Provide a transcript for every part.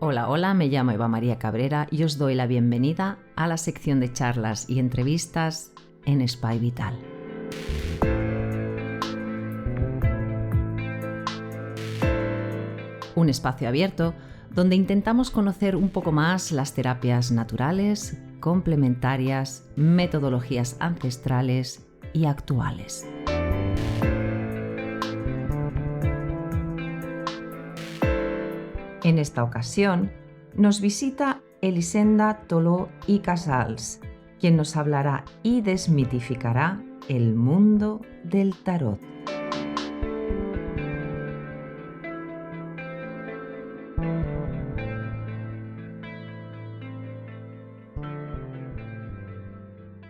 Hola, hola, me llamo Eva María Cabrera y os doy la bienvenida a la sección de charlas y entrevistas en Espai Vital. Un espacio abierto donde intentamos conocer un poco más las terapias naturales, complementarias, metodologías ancestrales y actuales. En esta ocasión nos visita Elisenda Toló i Casals, quien nos hablará y desmitificará el mundo del tarot.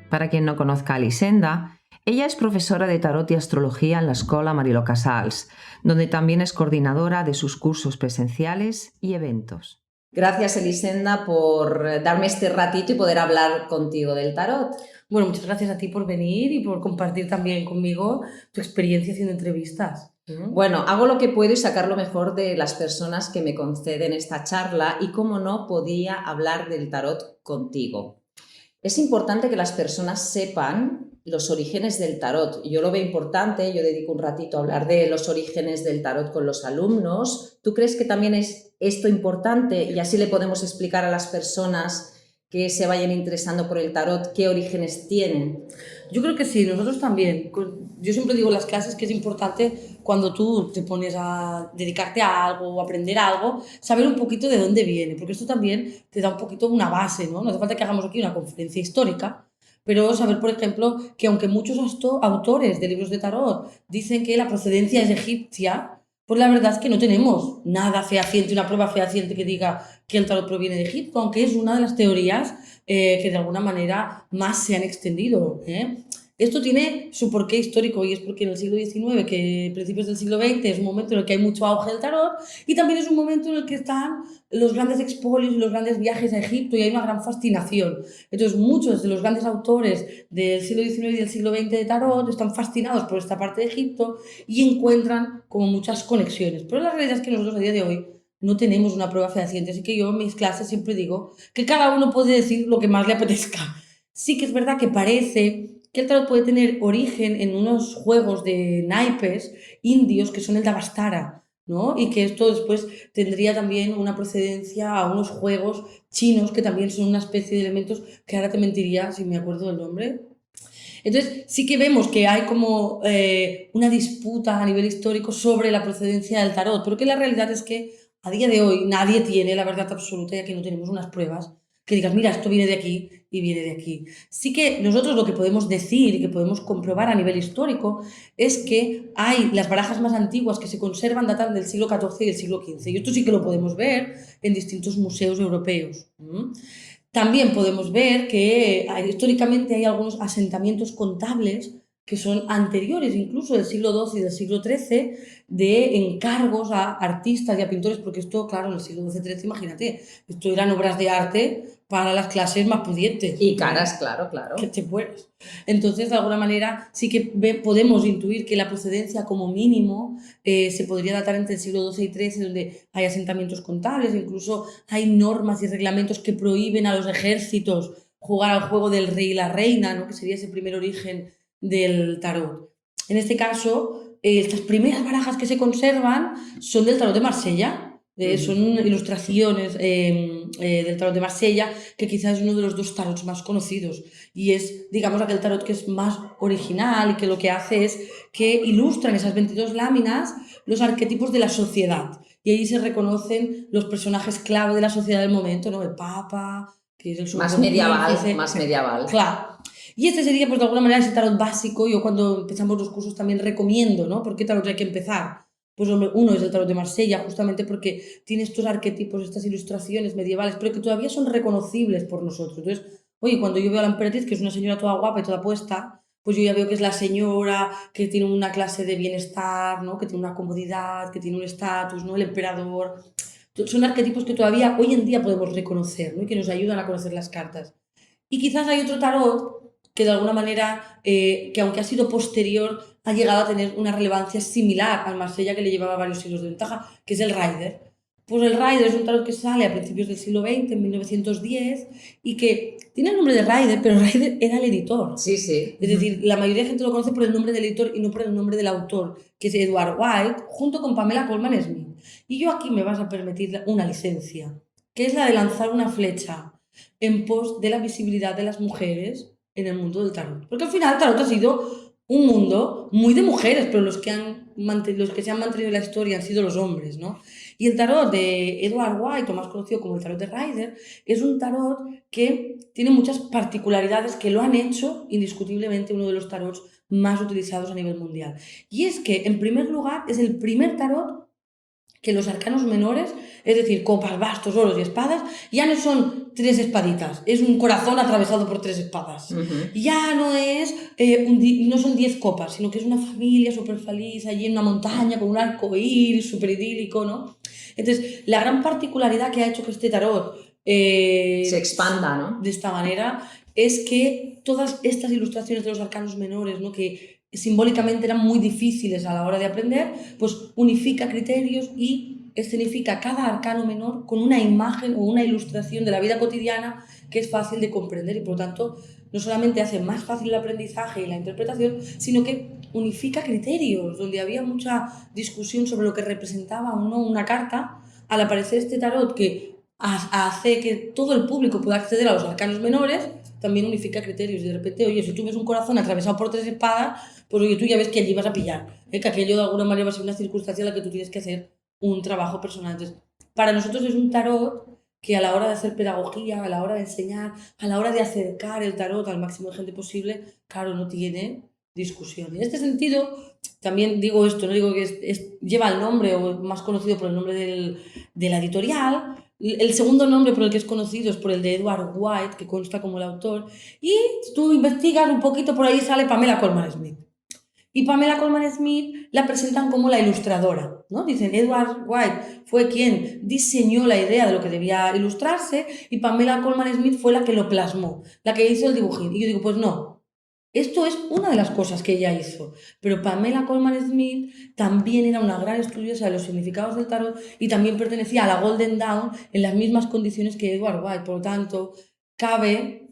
Para quien no conozca a Elisenda, ella es profesora de tarot y astrología en la Escola Mariló Casals, donde también es coordinadora de sus cursos presenciales y eventos. Gracias, Elisenda, por darme este ratito y poder hablar contigo del tarot. Bueno, muchas gracias a ti por venir y por compartir también conmigo tu experiencia haciendo entrevistas. Bueno, hago lo que puedo y sacar lo mejor de las personas que me conceden esta charla y, cómo no, podía hablar del tarot contigo. Es importante que las personas sepan los orígenes del tarot. Yo lo veo importante, yo dedico un ratito a hablar de los orígenes del tarot con los alumnos. ¿Tú crees que también es esto importante y así le podemos explicar a las personas que se vayan interesando por el tarot qué orígenes tienen? Yo creo que sí, nosotros también. Yo siempre digo en las clases que es importante cuando tú te pones a dedicarte a algo o aprender algo, saber un poquito de dónde viene, porque esto también te da un poquito una base, ¿no? No hace falta que hagamos aquí una conferencia histórica, pero saber, por ejemplo, que aunque muchos autores de libros de tarot dicen que la procedencia es egipcia, pues la verdad es que no tenemos nada fehaciente, una prueba fehaciente que diga que el tarot proviene de Egipto, aunque es una de las teorías que de alguna manera más se han extendido. Esto tiene su porqué histórico y es porque en el siglo XIX, que principios del siglo XX, es un momento en el que hay mucho auge del tarot y también es un momento en el que están los grandes expolios y los grandes viajes a Egipto y hay una gran fascinación. Entonces muchos de los grandes autores del siglo XIX y del siglo XX de tarot están fascinados por esta parte de Egipto y encuentran como muchas conexiones. Pero la realidad es que nosotros a día de hoy no tenemos una prueba fehaciente, así que yo en mis clases siempre digo que cada uno puede decir lo que más le apetezca. Sí que es verdad que parece que el tarot puede tener origen en unos juegos de naipes indios que son el Davastara, ¿no? Y que esto después tendría también una procedencia a unos juegos chinos que también son una especie de elementos que ahora te mentiría si me acuerdo del nombre. Entonces sí que vemos que hay como una disputa a nivel histórico sobre la procedencia del tarot, pero que la realidad es que a día de hoy nadie tiene la verdad absoluta, ya que no tenemos unas pruebas que digas, mira, esto viene de aquí y viene de aquí. Sí que nosotros lo que podemos decir y que podemos comprobar a nivel histórico es que hay las barajas más antiguas que se conservan datan del siglo XIV y del siglo XV. Y esto sí que lo podemos ver en distintos museos europeos. También podemos ver que históricamente hay algunos asentamientos contables que son anteriores incluso del siglo XII y del siglo XIII de encargos a artistas y a pintores, porque esto, claro, en el siglo XII-XIII, imagínate, esto eran obras de arte para las clases más pudientes. Y caras, claro, claro. Que te mueres. Entonces, de alguna manera, sí que podemos intuir que la procedencia como mínimo se podría datar entre el siglo XII y XIII, donde hay asentamientos contables, incluso hay normas y reglamentos que prohíben a los ejércitos jugar al juego del rey y la reina, ¿no? Que sería ese primer origen del tarot. En este caso, estas primeras barajas que se conservan son del tarot de Marsella. Son ilustraciones del tarot de Marsella, que quizás es uno de los dos tarots más conocidos y es, digamos, aquel tarot que es más original y que lo que hace es que ilustran esas 22 láminas los arquetipos de la sociedad y ahí se reconocen los personajes clave de la sociedad del momento, ¿no? El Papa, que es el más medieval, más medieval. Claro. Y este sería, pues, de alguna manera, ese tarot básico. Yo cuando empezamos los cursos también recomiendo, ¿no? ¿Por qué tarot hay que empezar? Pues uno es el tarot de Marsella, justamente porque tiene estos arquetipos, estas ilustraciones medievales, pero que todavía son reconocibles por nosotros. Entonces, oye, cuando yo veo a la emperatriz, que es una señora toda guapa y toda puesta, pues yo ya veo que es la señora que tiene una clase de bienestar, ¿no? Que tiene una comodidad, que tiene un estatus, ¿no? El emperador. Son arquetipos que todavía hoy en día podemos reconocer, ¿no? Y que nos ayudan a conocer las cartas. Y quizás hay otro tarot que de alguna manera, que aunque ha sido posterior, ha llegado a tener una relevancia similar al Marsella, que le llevaba varios siglos de ventaja, que es el Rider. Pues el Rider es un tarot que sale a principios del siglo XX, en 1910, y que tiene el nombre de Rider, pero Rider era el editor. Sí, sí. Es decir, la mayoría de gente lo conoce por el nombre del editor y no por el nombre del autor, que es Edward White, junto con Pamela Colman Smith. Y yo aquí me vas a permitir una licencia, que es la de lanzar una flecha en pos de la visibilidad de las mujeres en el mundo del tarot. Porque al final el tarot ha sido un mundo muy de mujeres, pero los que se han mantenido en la historia han sido los hombres, ¿no? Y el tarot de Edward White, o más conocido como el tarot de Rider, es un tarot que tiene muchas particularidades que lo han hecho indiscutiblemente uno de los tarots más utilizados a nivel mundial. Y es que, en primer lugar, es el primer tarot que los arcanos menores, es decir, copas, bastos, oros y espadas, ya no son 3 espaditas, es un corazón atravesado por 3 espadas. Ya no es, no son 10 copas, sino que es una familia súper feliz allí en una montaña con un arco iris súper idílico, ¿no? Entonces, la gran particularidad que ha hecho que este tarot Se expanda, ¿no? de esta manera es que todas estas ilustraciones de los arcanos menores, ¿no? que simbólicamente eran muy difíciles a la hora de aprender, pues unifica criterios y escenifica cada arcano menor con una imagen o una ilustración de la vida cotidiana que es fácil de comprender y por lo tanto no solamente hace más fácil el aprendizaje y la interpretación, sino que unifica criterios, donde había mucha discusión sobre lo que representaba o no una carta. Al aparecer este tarot que hace que todo el público pueda acceder a los arcanos menores, también unifica criterios. Y de repente, oye, si tú ves un corazón atravesado por 3 espadas, pues oye, tú ya ves que allí vas a pillar, que aquello de alguna manera va a ser una circunstancia en la que tú tienes que hacer un trabajo personal. Entonces, para nosotros es un tarot que a la hora de hacer pedagogía, a la hora de enseñar, a la hora de acercar el tarot al máximo de gente posible, claro, no tiene discusión. En este sentido, también digo esto, no digo que lleva el nombre o más conocido por el nombre de la editorial. El segundo nombre por el que es conocido es por el de Edward White, que consta como el autor. Y si tú investigas un poquito, por ahí sale Pamela Colman Smith. Y Pamela Colman Smith la presentan como la ilustradora, ¿no? Dicen, Edward White fue quien diseñó la idea de lo que debía ilustrarse y Pamela Colman Smith fue la que lo plasmó, la que hizo el dibujín. Y yo digo, pues no, esto es una de las cosas que ella hizo, pero Pamela Colman Smith también era una gran estudiosa de los significados del tarot y también pertenecía a la Golden Dawn en las mismas condiciones que Edward White. Por lo tanto, cabe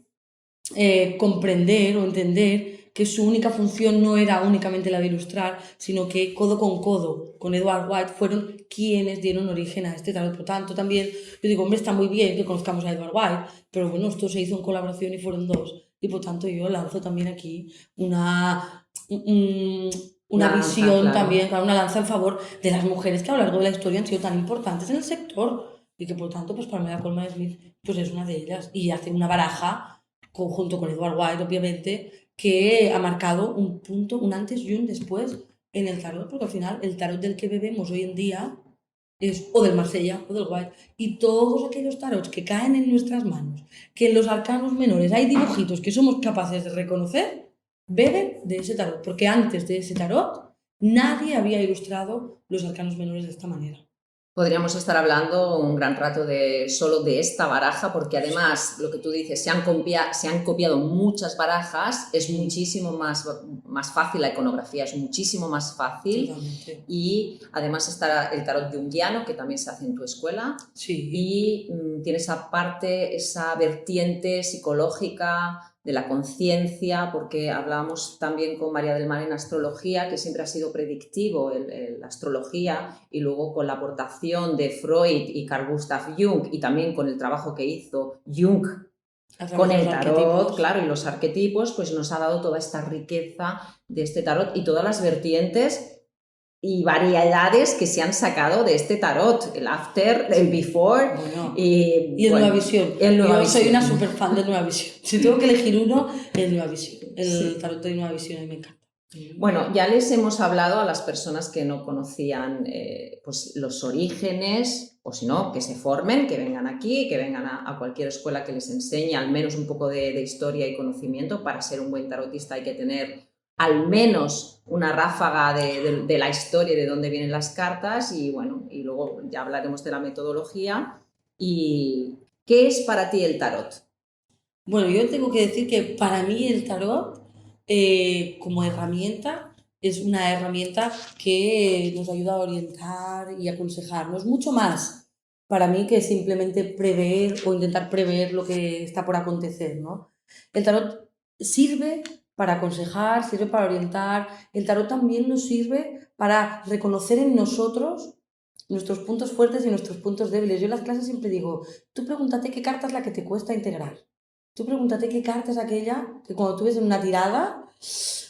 comprender o entender que su única función no era únicamente la de ilustrar, sino que codo con codo con Edward White fueron quienes dieron origen a este tarot. Por tanto, también yo digo, hombre, está muy bien que conozcamos a Edward White, pero bueno, esto se hizo en colaboración y fueron 2. Y por tanto yo lanzo también aquí una visión, claro. también, una lanza en favor de las mujeres que a lo largo de la historia han sido tan importantes en el sector y que por tanto, pues Pamela Colman Smith pues es una de ellas y hace una baraja junto con Edward White, obviamente, que ha marcado un punto, un antes y un después en el tarot, porque al final el tarot del que bebemos hoy en día es o del Marsella o del White, y todos aquellos tarots que caen en nuestras manos, que en los arcanos menores hay dibujitos que somos capaces de reconocer, beben de ese tarot, porque antes de ese tarot nadie había ilustrado los arcanos menores de esta manera. Podríamos estar hablando un gran rato solo de esta baraja, porque además, lo que tú dices, se han copiado muchas barajas, es muchísimo más fácil, la iconografía es muchísimo más fácil. Totalmente. Y además está el tarot junguiano, que también se hace en tu escuela. Sí. Y tiene esa parte, esa vertiente psicológica de la conciencia, porque hablábamos también con María del Mar en astrología, que siempre ha sido predictivo la astrología, y luego con la aportación de Freud y Carl Gustav Jung, y también con el trabajo que hizo Jung con el tarot, claro, y los arquetipos, pues nos ha dado toda esta riqueza de este tarot y todas las vertientes y variedades que se han sacado de este tarot, el after, el before, bueno, y el Nueva Visión. Yo soy una super fan de Nueva Visión. Si tengo que elegir uno, el Nueva Visión. El tarot de Nueva Visión a mí me encanta. Bueno, ya les hemos hablado a las personas que no conocían pues los orígenes, o si no, que se formen, que vengan aquí, que vengan a cualquier escuela que les enseñe al menos un poco de historia y conocimiento. Para ser un buen tarotista hay que tener al menos una ráfaga de la historia y de dónde vienen las cartas, y bueno, y luego ya hablaremos de la metodología. ¿Y qué es para ti el tarot? Bueno, yo tengo que decir que para mí el tarot, como herramienta, es una herramienta que nos ayuda a orientar y aconsejarnos mucho más para mí que simplemente prever o intentar prever lo que está por acontecer, ¿no? El tarot sirve para aconsejar, sirve para orientar. El tarot también nos sirve para reconocer en nosotros nuestros puntos fuertes y nuestros puntos débiles. Yo en las clases siempre digo, tú pregúntate qué carta es la que te cuesta integrar. Tú pregúntate qué carta es aquella que cuando tú ves en una tirada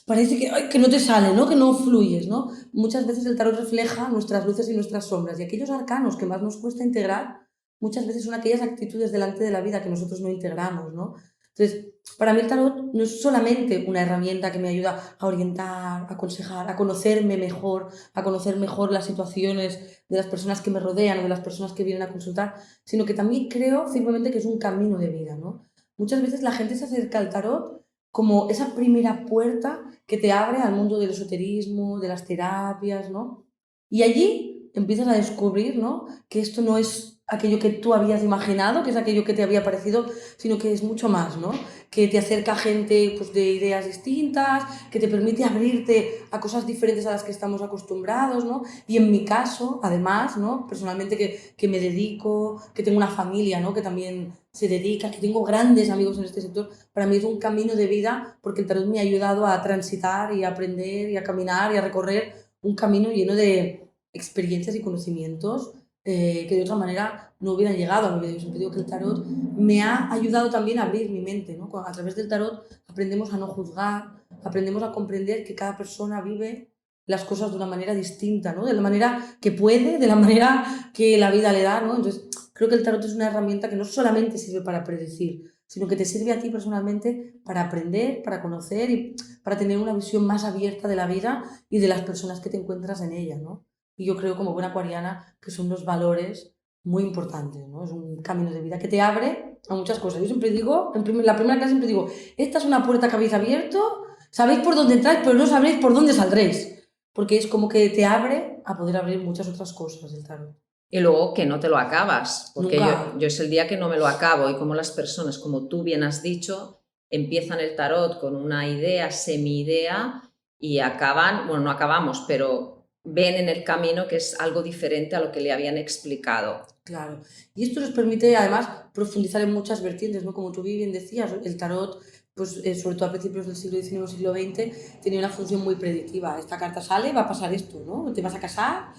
parece que, ay, que no te sale, ¿no? Que no fluyes, ¿no? Muchas veces el tarot refleja nuestras luces y nuestras sombras y aquellos arcanos que más nos cuesta integrar muchas veces son aquellas actitudes delante de la vida que nosotros no integramos, ¿no? Entonces, para mí el tarot no es solamente una herramienta que me ayuda a orientar, a aconsejar, a conocerme mejor, a conocer mejor las situaciones de las personas que me rodean o de las personas que vienen a consultar, sino que también creo firmemente que es un camino de vida, ¿no? Muchas veces la gente se acerca al tarot como esa primera puerta que te abre al mundo del esoterismo, de las terapias, ¿no? Y allí empiezas a descubrir, ¿no? Que esto no es aquello que tú habías imaginado, que es aquello que te había parecido, sino que es mucho más, ¿no? Que te acerca a gente pues, de ideas distintas, que te permite abrirte a cosas diferentes a las que estamos acostumbrados, ¿no? Y en mi caso, además, ¿no? Personalmente que me dedico, que tengo una familia, ¿no? Que también se dedica, que tengo grandes amigos en este sector, para mí es un camino de vida porque el tarot me ha ayudado a transitar y a aprender y a caminar y a recorrer un camino lleno de experiencias y conocimientos que de otra manera no hubieran llegado a mi vida. Yo siempre digo que el tarot me ha ayudado también a abrir mi mente, ¿no? A través del tarot aprendemos a no juzgar, aprendemos a comprender que cada persona vive las cosas de una manera distinta, ¿no? De la manera que puede, de la manera que la vida le da, ¿no? Entonces, creo que el tarot es una herramienta que no solamente sirve para predecir, sino que te sirve a ti personalmente para aprender, para conocer y para tener una visión más abierta de la vida y de las personas que te encuentras en ella, ¿no? Y yo creo, como buena acuariana, que son unos valores muy importantes, ¿no? Es un camino de vida que te abre a muchas cosas. Yo siempre digo, la primera clase siempre digo, esta es una puerta que habéis abierto, sabéis por dónde entráis, pero no sabréis por dónde saldréis. Porque es como que te abre a poder abrir muchas otras cosas el tarot. Y luego que no te lo acabas, porque Nunca. yo es el día que no me lo acabo y como las personas, como tú bien has dicho, empiezan el tarot con una idea, semi-idea y acaban, bueno, no acabamos, pero ven en el camino que es algo diferente a lo que le habían explicado. Claro. Y esto nos permite además profundizar en muchas vertientes, ¿no? Como tú bien decías, el tarot, pues sobre todo a principios del siglo XIX, siglo XX, tenía una función muy predictiva. Esta carta sale, va a pasar esto, ¿no? Te vas a casar,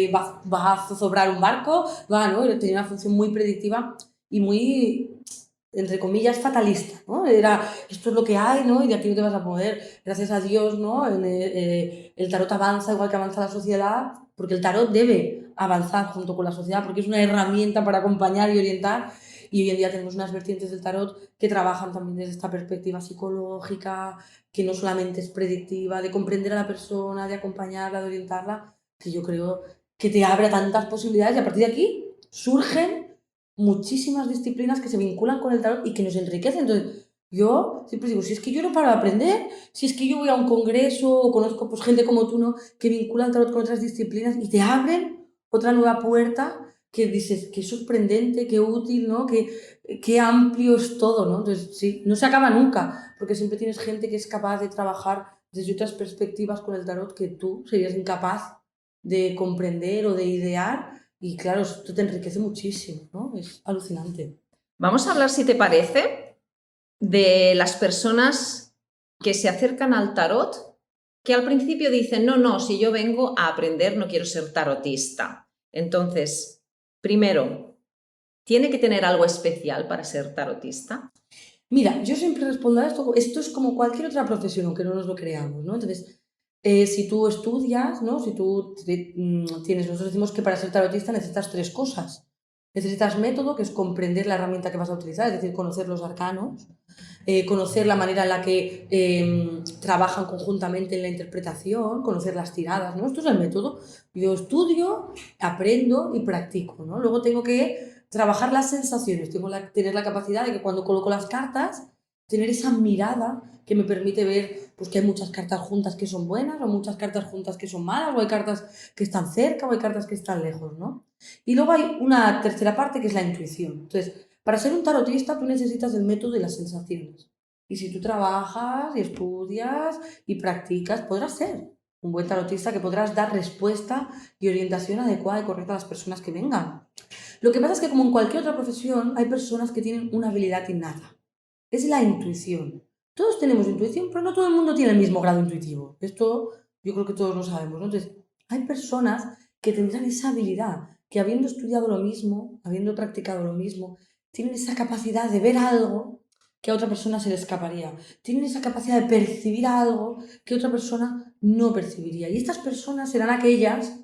vas a zozobrar un barco, va, ¿no? Tenía una función muy predictiva y muy, entre comillas, fatalista, ¿no? Era, esto es lo que hay, ¿no? Y de aquí no te vas a poder. Gracias a Dios, ¿no? El tarot avanza igual que avanza la sociedad, porque el tarot debe avanzar junto con la sociedad, porque es una herramienta para acompañar y orientar. Y hoy en día tenemos unas vertientes del tarot que trabajan también desde esta perspectiva psicológica, que no solamente es predictiva, de comprender a la persona, de acompañarla, de orientarla, que yo creo que te abre a tantas posibilidades y a partir de aquí surgen muchísimas disciplinas que se vinculan con el tarot y que nos enriquecen. Entonces, yo siempre digo, si es que yo no paro de aprender, si es que yo voy a un congreso o conozco pues, gente como tú, ¿no? Que vincula el tarot con otras disciplinas y te abren otra nueva puerta que dices, qué sorprendente, qué útil, ¿no? Qué amplio es todo, ¿no? Entonces, sí, no se acaba nunca, porque siempre tienes gente que es capaz de trabajar desde otras perspectivas con el tarot que tú serías incapaz de comprender o de idear. Y claro, esto te enriquece muchísimo, ¿no? Es alucinante. Vamos a hablar, si te parece, de las personas que se acercan al tarot, que al principio dicen, no, no, si yo vengo a aprender, no quiero ser tarotista. Entonces, primero, ¿tiene que tener algo especial para ser tarotista? Mira, yo siempre respondo a esto, esto es como cualquier otra profesión, aunque no nos lo creamos, ¿no? Entonces, si tú estudias, ¿no? Si tú tienes, nosotros decimos que para ser tarotista necesitas tres cosas. Necesitas método, que es comprender la herramienta que vas a utilizar, es decir, conocer los arcanos, conocer la manera en la que trabajan conjuntamente en la interpretación, conocer las tiradas, ¿no? Esto es el método. Yo estudio, aprendo y practico, ¿no? Luego tengo que trabajar las sensaciones, tengo tener la capacidad de que cuando coloco las cartas, tener esa mirada que me permite ver pues, que hay muchas cartas juntas que son buenas, o muchas cartas juntas que son malas, o hay cartas que están cerca, o hay cartas que están lejos, ¿no? Y luego hay una tercera parte que es la intuición. Entonces, para ser un tarotista tú necesitas el método y las sensaciones. Y si tú trabajas y estudias y practicas, podrás ser. un buen tarotista que podrás dar respuesta y orientación adecuada y correcta a las personas que vengan. Lo que pasa es que como en cualquier otra profesión, hay personas que tienen una habilidad innata. Es la intuición. Todos tenemos intuición, pero no todo el mundo tiene el mismo grado intuitivo. Esto yo creo que todos lo sabemos, ¿no? Entonces, hay personas que tendrán esa habilidad, que habiendo estudiado lo mismo, habiendo practicado lo mismo, tienen esa capacidad de ver algo que a otra persona se le escaparía. Tienen esa capacidad de percibir algo que otra persona no percibiría. Y estas personas serán aquellas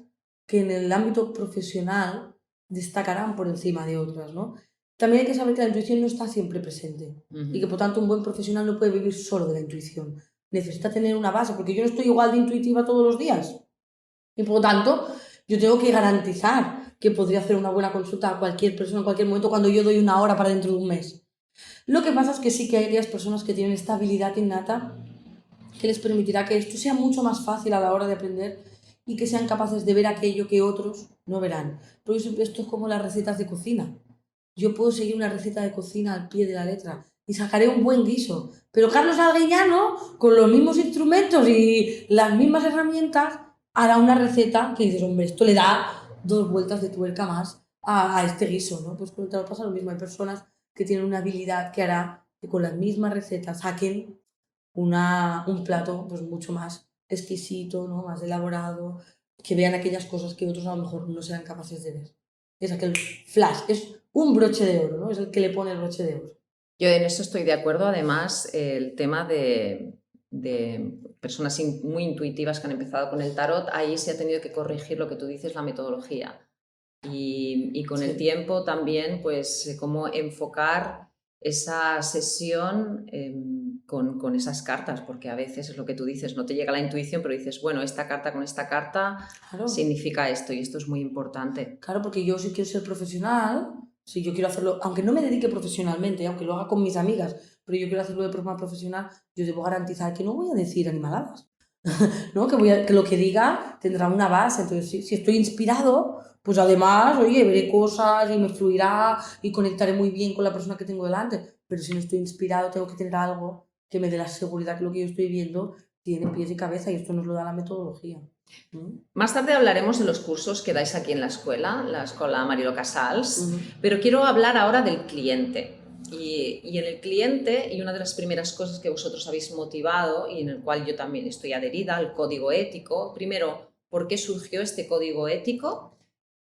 que en el ámbito profesional destacarán por encima de otras, ¿no? También hay que saber que la intuición no está siempre presente y que por tanto un buen profesional no puede vivir solo de la intuición. Necesita tener una base, porque yo no estoy igual de intuitiva todos los días. Y por lo tanto, yo tengo que garantizar que podría hacer una buena consulta a cualquier persona en cualquier momento cuando yo doy una hora para dentro de un mes. Lo que pasa es que sí que hay aquellas personas que tienen esta habilidad innata que les permitirá que esto sea mucho más fácil a la hora de aprender y que sean capaces de ver aquello que otros no verán. Por eso esto es como las recetas de cocina. Yo puedo seguir una receta de cocina al pie de la letra y sacaré un buen guiso. Pero Carlos Alguiñano, con los mismos instrumentos y las mismas herramientas, hará una receta que dices, hombre, esto le da 2 vueltas de tuerca más a este guiso, ¿no? Pues con el tarot pasa lo mismo. Hay personas que tienen una habilidad que hará que con las mismas recetas saquen un plato pues mucho más exquisito, ¿no? Más elaborado, que vean aquellas cosas que otros a lo mejor no serán capaces de ver. Es aquel flash, es un broche de oro, ¿no? Es el que le pone el broche de oro. Yo en eso estoy de acuerdo. Además, el tema de personas muy intuitivas que han empezado con el tarot, ahí se ha tenido que corregir lo que tú dices, la metodología. Y con el tiempo también, pues, cómo enfocar esa sesión con esas cartas, porque a veces es lo que tú dices, no te llega la intuición, pero dices, bueno, esta carta con esta carta Claro. significa esto y esto es muy importante. Claro, porque yo si quiero ser profesional, si yo quiero hacerlo, aunque no me dedique profesionalmente, aunque lo haga con mis amigas, pero yo quiero hacerlo de forma profesional, yo debo garantizar que no voy a decir animaladas, ¿no? Que lo que diga tendrá una base. Entonces, si estoy inspirado, pues además, oye, veré cosas y me fluirá y conectaré muy bien con la persona que tengo delante. Pero si no estoy inspirado, tengo que tener algo que me dé la seguridad que lo que yo estoy viendo tiene pies y cabeza y esto nos lo da la metodología. Más tarde hablaremos de los cursos que dais aquí en la escuela Marilo Casals, pero quiero hablar ahora del cliente. Y en el cliente, y una de las primeras cosas que vosotros habéis motivado y en el cual yo también estoy adherida, al código ético. Primero, ¿por qué surgió este código ético?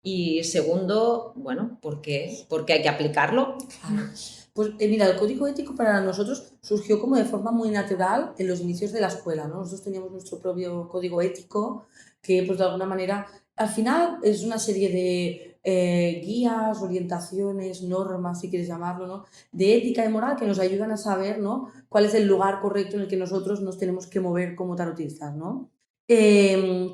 Y segundo, bueno, ¿por qué hay que aplicarlo? Claro. Pues mira, el código ético para nosotros surgió como de forma muy natural en los inicios de la escuela, ¿no? Nosotros teníamos nuestro propio código ético que pues de alguna manera, al final es una serie de guías, orientaciones, normas, si quieres llamarlo, ¿no? De ética y moral que nos ayudan a saber, ¿no? Cuál es el lugar correcto en el que nosotros nos tenemos que mover como tarotistas, ¿no?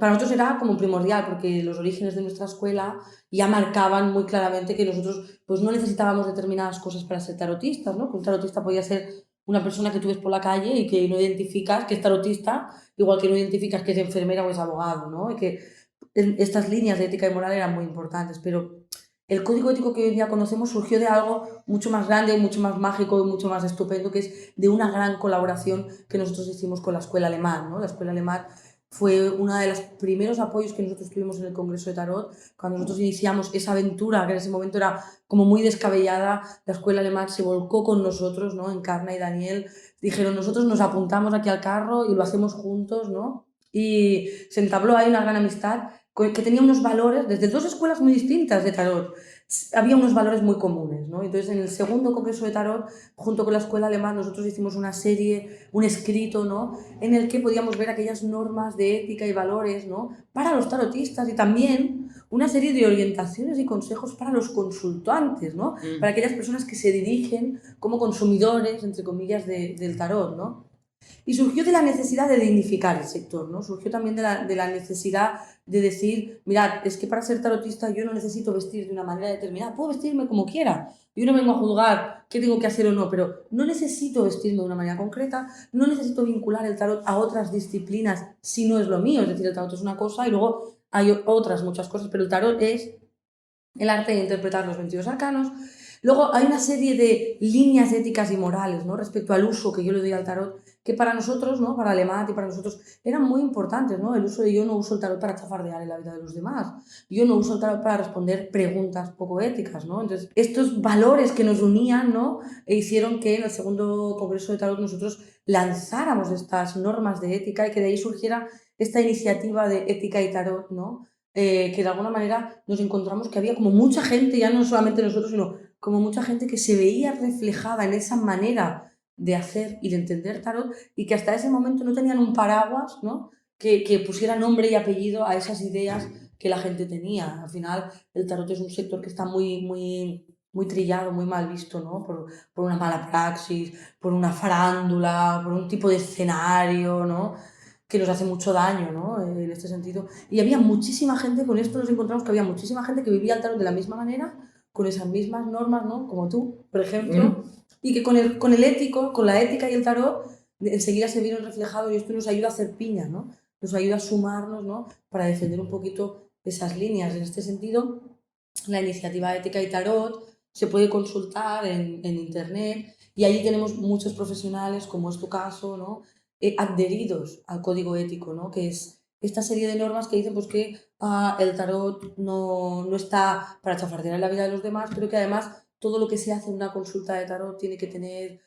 Para nosotros era como primordial porque los orígenes de nuestra escuela ya marcaban muy claramente que nosotros pues no necesitábamos determinadas cosas para ser tarotistas, ¿no? Que un tarotista podía ser una persona que tú ves por la calle y que no identificas que es tarotista, igual que no identificas que es enfermera o es abogado, ¿no? Y que estas líneas de ética y moral eran muy importantes, pero el código ético que hoy en día conocemos surgió de algo mucho más grande, mucho más mágico y mucho más estupendo, que es de una gran colaboración que nosotros hicimos con la escuela alemán, ¿no? La escuela alemán fue uno de los primeros apoyos que nosotros tuvimos en el Congreso de Tarot. Cuando nosotros iniciamos esa aventura, que en ese momento era como muy descabellada, la escuela alemán se volcó con nosotros, ¿no? Encarna y Daniel dijeron, nosotros nos apuntamos aquí al carro y lo hacemos juntos, ¿no? Y se entabló ahí una gran amistad que tenía unos valores, desde dos escuelas muy distintas de Tarot, había unos valores muy comunes, ¿no? Entonces, en el segundo Congreso de Tarot, junto con la escuela alemana, nosotros hicimos una serie, un escrito, ¿no? En el que podíamos ver aquellas normas de ética y valores, ¿no? Para los tarotistas y también una serie de orientaciones y consejos para los consultantes, ¿no? Para aquellas personas que se dirigen como consumidores, entre comillas, del tarot, ¿no? Y surgió de la necesidad de dignificar el sector, ¿no? Surgió también de la necesidad de decir, mirad, es que para ser tarotista yo no necesito vestir de una manera determinada, puedo vestirme como quiera. Yo no vengo a juzgar qué tengo que hacer o no, pero no necesito vestirme de una manera concreta, no necesito vincular el tarot a otras disciplinas si no es lo mío. Es decir, el tarot es una cosa y luego hay otras muchas cosas, pero el tarot es el arte de interpretar los 22 arcanos. Luego hay una serie de líneas éticas y morales, ¿no? Respecto al uso que yo le doy al tarot, que para nosotros, ¿no? Para Alemat y para nosotros eran muy importantes, ¿no? El uso de yo no uso el tarot para chafardear en la vida de los demás, yo no uso el tarot para responder preguntas poco éticas, ¿no? Entonces, estos valores que nos unían, ¿no? E hicieron que en el segundo congreso de tarot nosotros lanzáramos estas normas de ética y que de ahí surgiera esta iniciativa de ética y tarot, ¿no? Que de alguna manera nos encontramos que había como mucha gente, ya no solamente nosotros, sino como mucha gente que se veía reflejada en esa manera de hacer y de entender tarot y que hasta ese momento no tenían un paraguas, ¿no? que pusiera nombre y apellido a esas ideas que la gente tenía. Al final, el tarot es un sector que está muy trillado, muy mal visto, ¿no? Por una mala praxis, por una farándula, por un tipo de escenario, ¿no? Que nos hace mucho daño, ¿no? En este sentido. Y había muchísima gente, con esto nos encontramos que había muchísima gente que vivía el tarot de la misma manera, con esas mismas normas, ¿no? Como tú, por ejemplo, y que con el ético, con la ética y el tarot, enseguida se vieron reflejados y esto nos ayuda a hacer piña, ¿no? Nos ayuda a sumarnos, ¿no? Para defender un poquito esas líneas. En este sentido, la iniciativa Ética y Tarot se puede consultar en internet y allí tenemos muchos profesionales, como es tu caso, ¿no? Adheridos al código ético, ¿no? Que es esta serie de normas que dicen pues, que el tarot no está para chafardear en la vida de los demás, pero que además todo lo que se hace en una consulta de tarot tiene que tener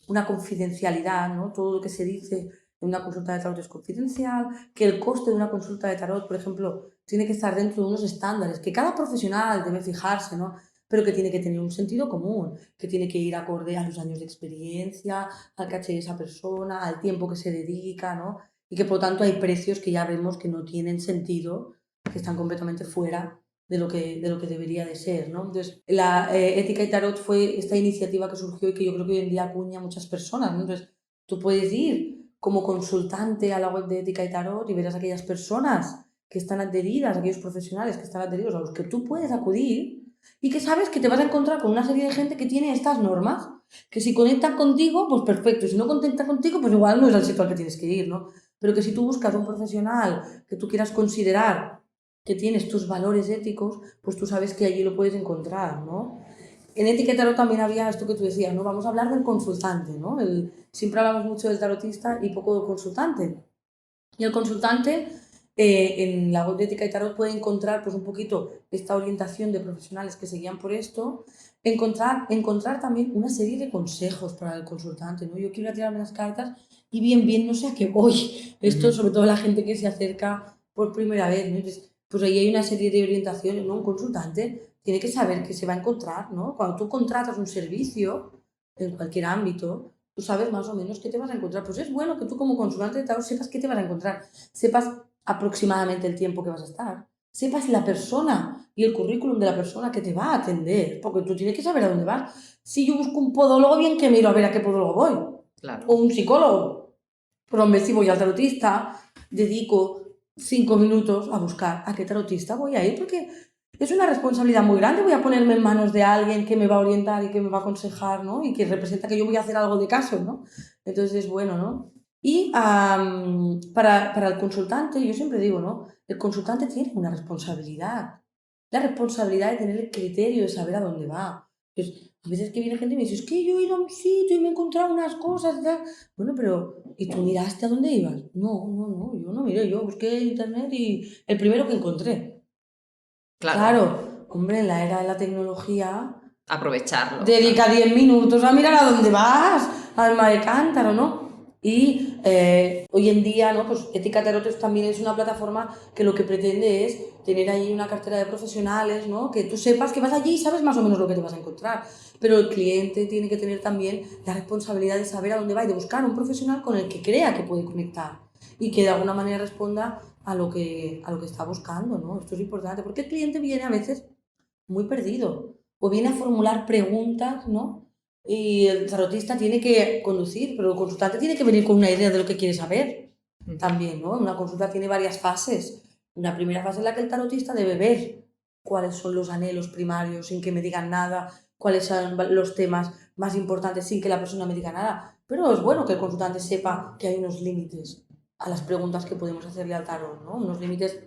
una confidencialidad, ¿no? Todo lo que se dice en una consulta de tarot es confidencial, que el coste de una consulta de tarot, por ejemplo, tiene que estar dentro de unos estándares que cada profesional debe fijarse, ¿no? Pero que tiene que tener un sentido común, que tiene que ir acorde a los años de experiencia, al caché de esa persona, al tiempo que se dedica, ¿no? Y que por lo tanto hay precios que ya vemos que no tienen sentido, que están completamente fuera de lo que debería de ser, ¿no? Entonces, la Ética y Tarot fue esta iniciativa que surgió y que yo creo que hoy en día acuña a muchas personas, ¿no? Entonces, tú puedes ir como consultante a la web de Ética y Tarot y verás aquellas personas que están adheridas, aquellos profesionales que están adheridos a los que tú puedes acudir y que sabes que te vas a encontrar con una serie de gente que tiene estas normas, que si conectan contigo, pues perfecto, y si no conectan contigo, pues igual no es el sitio al que tienes que ir, ¿no? Pero que si tú buscas un profesional que tú quieras considerar que tienes tus valores éticos, pues tú sabes que allí lo puedes encontrar, ¿no? En Ética y Tarot también había esto que tú decías, ¿no? Vamos a hablar del consultante, ¿no? Siempre hablamos mucho del tarotista y poco del consultante. Y el consultante en la web de Ética y Tarot puede encontrar pues un poquito esta orientación de profesionales que se guían por esto, encontrar también una serie de consejos para el consultante, ¿no? Yo quiero tirarme las cartas y bien, no sé a qué voy. Esto sobre todo la gente que se acerca por primera vez, ¿no? Entonces, pues ahí hay una serie de orientaciones, ¿no? Un consultante tiene que saber qué se va a encontrar, ¿no? Cuando tú contratas un servicio en cualquier ámbito, tú sabes más o menos qué te vas a encontrar. Pues es bueno que tú como consultante de tarot sepas qué te vas a encontrar, sepas aproximadamente el tiempo que vas a estar, sepas la persona y el currículum de la persona que te va a atender, porque tú tienes que saber a dónde vas. Si yo busco un podólogo, bien que miro a ver a qué podólogo voy. Claro. O un psicólogo. Pero hombre, si voy al tarotista, dedico 5 minutos a buscar a qué tarotista voy a ir, porque es una responsabilidad muy grande. Voy a ponerme en manos de alguien que me va a orientar y que me va a aconsejar, ¿no? Y que representa que yo voy a hacer algo de caso, ¿no? Entonces es bueno, ¿no? Y para el consultante, yo siempre digo, ¿no? El consultante tiene una responsabilidad. La responsabilidad de tener el criterio de saber a dónde va. Entonces, a veces que viene gente y me dice, es que yo he ido a un sitio y me he encontrado unas cosas y tal. Bueno, pero ¿y tú miraste a dónde ibas? No, yo no miré, yo busqué en internet y el primero que encontré. Claro, hombre, en la era de la tecnología, Aprovecharlo. dedica 10 minutos a mirar a dónde vas, alma de cántaro, ¿no? Y hoy en día, ¿no? Pues Ética Tarot también es una plataforma que lo que pretende es tener ahí una cartera de profesionales, ¿no? Que tú sepas que vas allí y sabes más o menos lo que te vas a encontrar. Pero el cliente tiene que tener también la responsabilidad de saber a dónde va y de buscar un profesional con el que crea que puede conectar y que de alguna manera responda a lo que está buscando, ¿no? Esto es importante porque el cliente viene a veces muy perdido o viene a formular preguntas, ¿no? Y el tarotista tiene que conducir, pero el consultante tiene que venir con una idea de lo que quiere saber también, ¿no? Una consulta tiene varias fases. Una primera fase en la que el tarotista debe ver cuáles son los anhelos primarios sin que me digan nada, cuáles son los temas más importantes sin que la persona me diga nada. Pero es bueno que el consultante sepa que hay unos límites a las preguntas que podemos hacerle al tarot, ¿no? Unos límites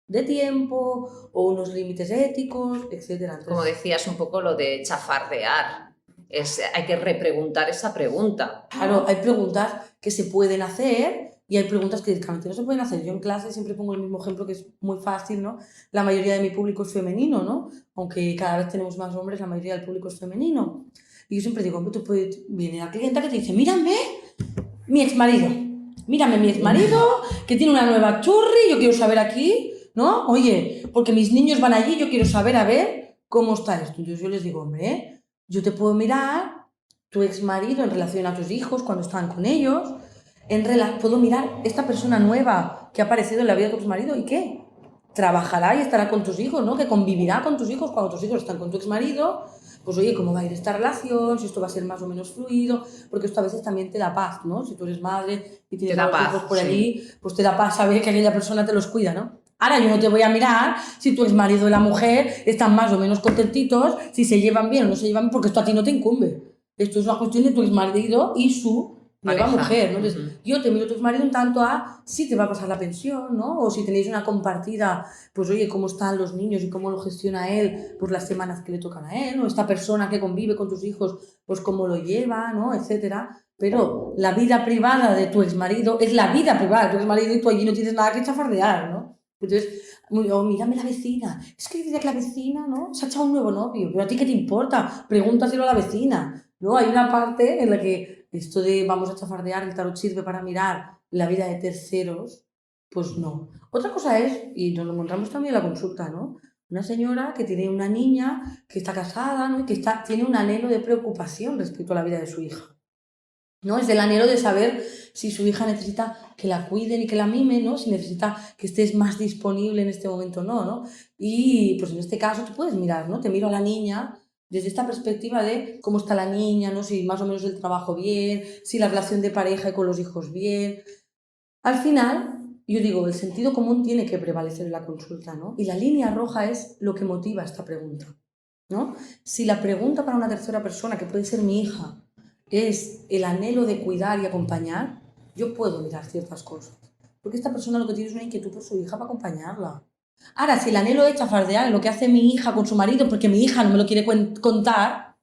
de tiempo o unos límites éticos, etc. Entonces, como decías, un poco lo de chafardear. Hay que repreguntar esa pregunta. Claro, hay preguntas que se pueden hacer y hay preguntas que directamente no se pueden hacer. Yo en clase siempre pongo el mismo ejemplo que es muy fácil, ¿no? La mayoría de mi público es femenino, ¿no? Aunque cada vez tenemos más hombres, la mayoría del público es femenino. Y yo siempre digo, hombre, viene la clienta que te dice, mírame mi exmarido, mírame mi exmarido, que tiene una nueva churri, yo quiero saber aquí, ¿no? Oye, porque mis niños van allí, yo quiero saber, a ver, cómo está esto. Entonces yo les digo, hombre, yo te puedo mirar tu exmarido en relación a tus hijos, cuando están con ellos, puedo mirar esta persona nueva que ha aparecido en la vida de tu exmarido y qué, trabajará y estará con tus hijos, ¿no? Que convivirá con tus hijos cuando tus hijos están con tu exmarido. Pues oye, ¿cómo va a ir esta relación? Si esto va a ser más o menos fluido, porque esto a veces también te da paz, ¿no? Si tú eres madre y tienes a los hijos por allí, pues te da paz saber que aquella persona te los cuida, ¿no? Ahora yo no te voy a mirar si tu exmarido y la mujer están más o menos contentitos, si se llevan bien o no se llevan bien, porque esto a ti no te incumbe. Esto es una cuestión de tu exmarido y su nueva mujer, ¿no? Entonces, yo te miro a tu exmarido en tanto a si te va a pasar la pensión, ¿no? O si tenéis una compartida, pues oye, cómo están los niños y cómo lo gestiona él, pues las semanas que le tocan a él, ¿no? Esta persona que convive con tus hijos, pues cómo lo lleva, ¿no? Etcétera. Pero la vida privada de tu exmarido es la vida privada de tu exmarido y tú allí no tienes nada que chafardear, ¿no? Entonces, mírame la vecina, es que dice que la vecina, ¿no? Se ha echado un nuevo novio, pero a ti qué te importa, pregúntaselo a la vecina, ¿no? Hay una parte en la que esto de vamos a chafardear, el tarot sirve para mirar la vida de terceros, pues no. Otra cosa es, y nos lo encontramos también en la consulta, ¿no? Una señora que tiene una niña que está casada, ¿no? Y que tiene un anhelo de preocupación respecto a la vida de su hija, ¿no? Es el anhelo de saber si su hija necesita que la cuiden y que la mimen, ¿no? Si necesita que estés más disponible en este momento o no, ¿no? Y pues en este caso tú puedes mirar, ¿no? Te miro a la niña desde esta perspectiva de cómo está la niña, ¿no? Si más o menos el trabajo bien, si la relación de pareja y con los hijos bien. Al final, yo digo, el sentido común tiene que prevalecer en la consulta, ¿no? Y la línea roja es lo que motiva esta pregunta, ¿no? Si la pregunta para una tercera persona, que puede ser mi hija, es el anhelo de cuidar y acompañar, yo puedo mirar ciertas cosas. Porque esta persona lo que tiene es una inquietud por su hija para acompañarla. Ahora, si el anhelo es chafardear en lo que hace mi hija con su marido porque mi hija no me lo quiere contar,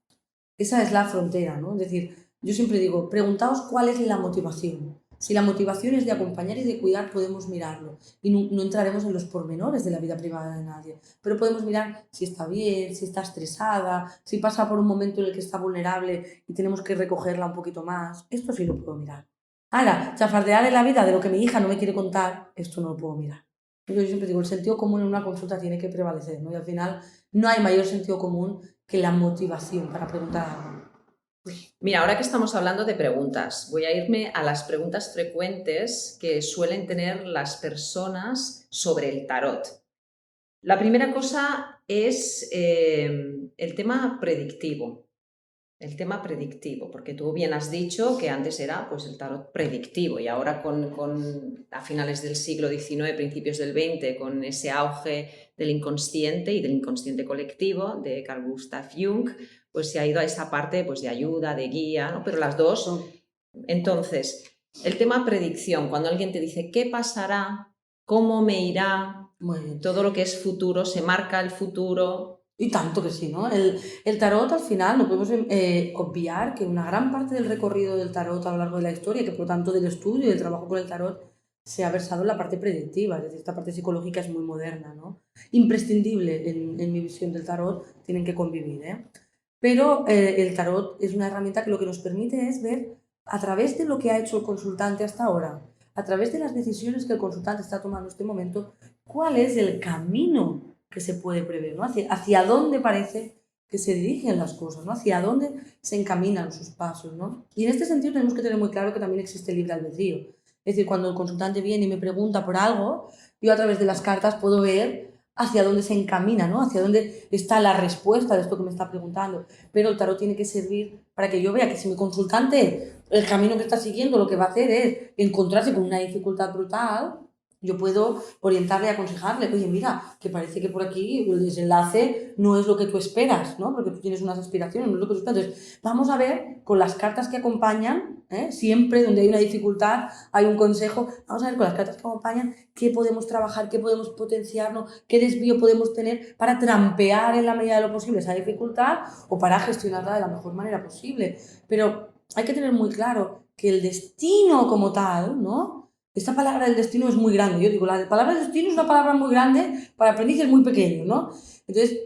esa es la frontera, ¿no? Es decir, yo siempre digo, preguntaos cuál es la motivación. Si la motivación es de acompañar y de cuidar, podemos mirarlo. Y no entraremos en los pormenores de la vida privada de nadie. Pero podemos mirar si está bien, si está estresada, si pasa por un momento en el que está vulnerable y tenemos que recogerla un poquito más. Esto sí lo puedo mirar. Ahora, chafardear en la vida de lo que mi hija no me quiere contar, esto no lo puedo mirar. Yo siempre digo, el sentido común en una consulta tiene que prevalecer, ¿no? Y al final no hay mayor sentido común que la motivación para preguntar algo. Mira, ahora que estamos hablando de preguntas, voy a irme a las preguntas frecuentes que suelen tener las personas sobre el tarot. La primera cosa es el tema predictivo. El tema predictivo, porque tú bien has dicho que antes era pues, el tarot predictivo y ahora a finales del siglo XIX, principios del XX, con ese auge del inconsciente y del inconsciente colectivo de Carl Gustav Jung, pues se ha ido a esa parte pues, de ayuda, de guía, ¿no? Pero las dos. Entonces, el tema predicción, cuando alguien te dice qué pasará, cómo me irá, todo lo que es futuro, se marca el futuro. Y tanto que sí, ¿no? El tarot al final no podemos obviar que una gran parte del recorrido del tarot a lo largo de la historia, que por lo tanto del estudio y del trabajo con el tarot, se ha versado en la parte predictiva, es decir, esta parte psicológica es muy moderna, ¿no? Imprescindible en mi visión del tarot, tienen que convivir, ¿eh? Pero el tarot es una herramienta que lo que nos permite es ver a través de lo que ha hecho el consultante hasta ahora, a través de las decisiones que el consultante está tomando en este momento, cuál es el camino que se puede prever, ¿no? Hacia dónde parece que se dirigen las cosas, ¿no? Hacia dónde se encaminan sus pasos, ¿no? Y en este sentido tenemos que tener muy claro que también existe el libre albedrío. Es decir, cuando el consultante viene y me pregunta por algo, yo a través de las cartas puedo ver hacia dónde se encamina, ¿no? Hacia dónde está la respuesta de esto que me está preguntando. Pero el tarot tiene que servir para que yo vea que si mi consultante, el camino que está siguiendo, lo que va a hacer es encontrarse con una dificultad brutal, Yo puedo orientarle y aconsejarle, oye, mira, que parece que por aquí el desenlace no es lo que tú esperas, ¿no? Porque tú tienes unas aspiraciones, no es lo que tú esperas. Entonces, vamos a ver con las cartas que acompañan, siempre donde hay una dificultad, hay un consejo, vamos a ver con las cartas que acompañan qué podemos trabajar, qué podemos potenciarnos, qué desvío podemos tener para trampear en la medida de lo posible esa dificultad o para gestionarla de la mejor manera posible. Pero hay que tener muy claro que el destino como tal, ¿no? Esta palabra del destino es muy grande. Yo digo, la palabra del destino es una palabra muy grande para aprendices muy pequeños, ¿no? Entonces,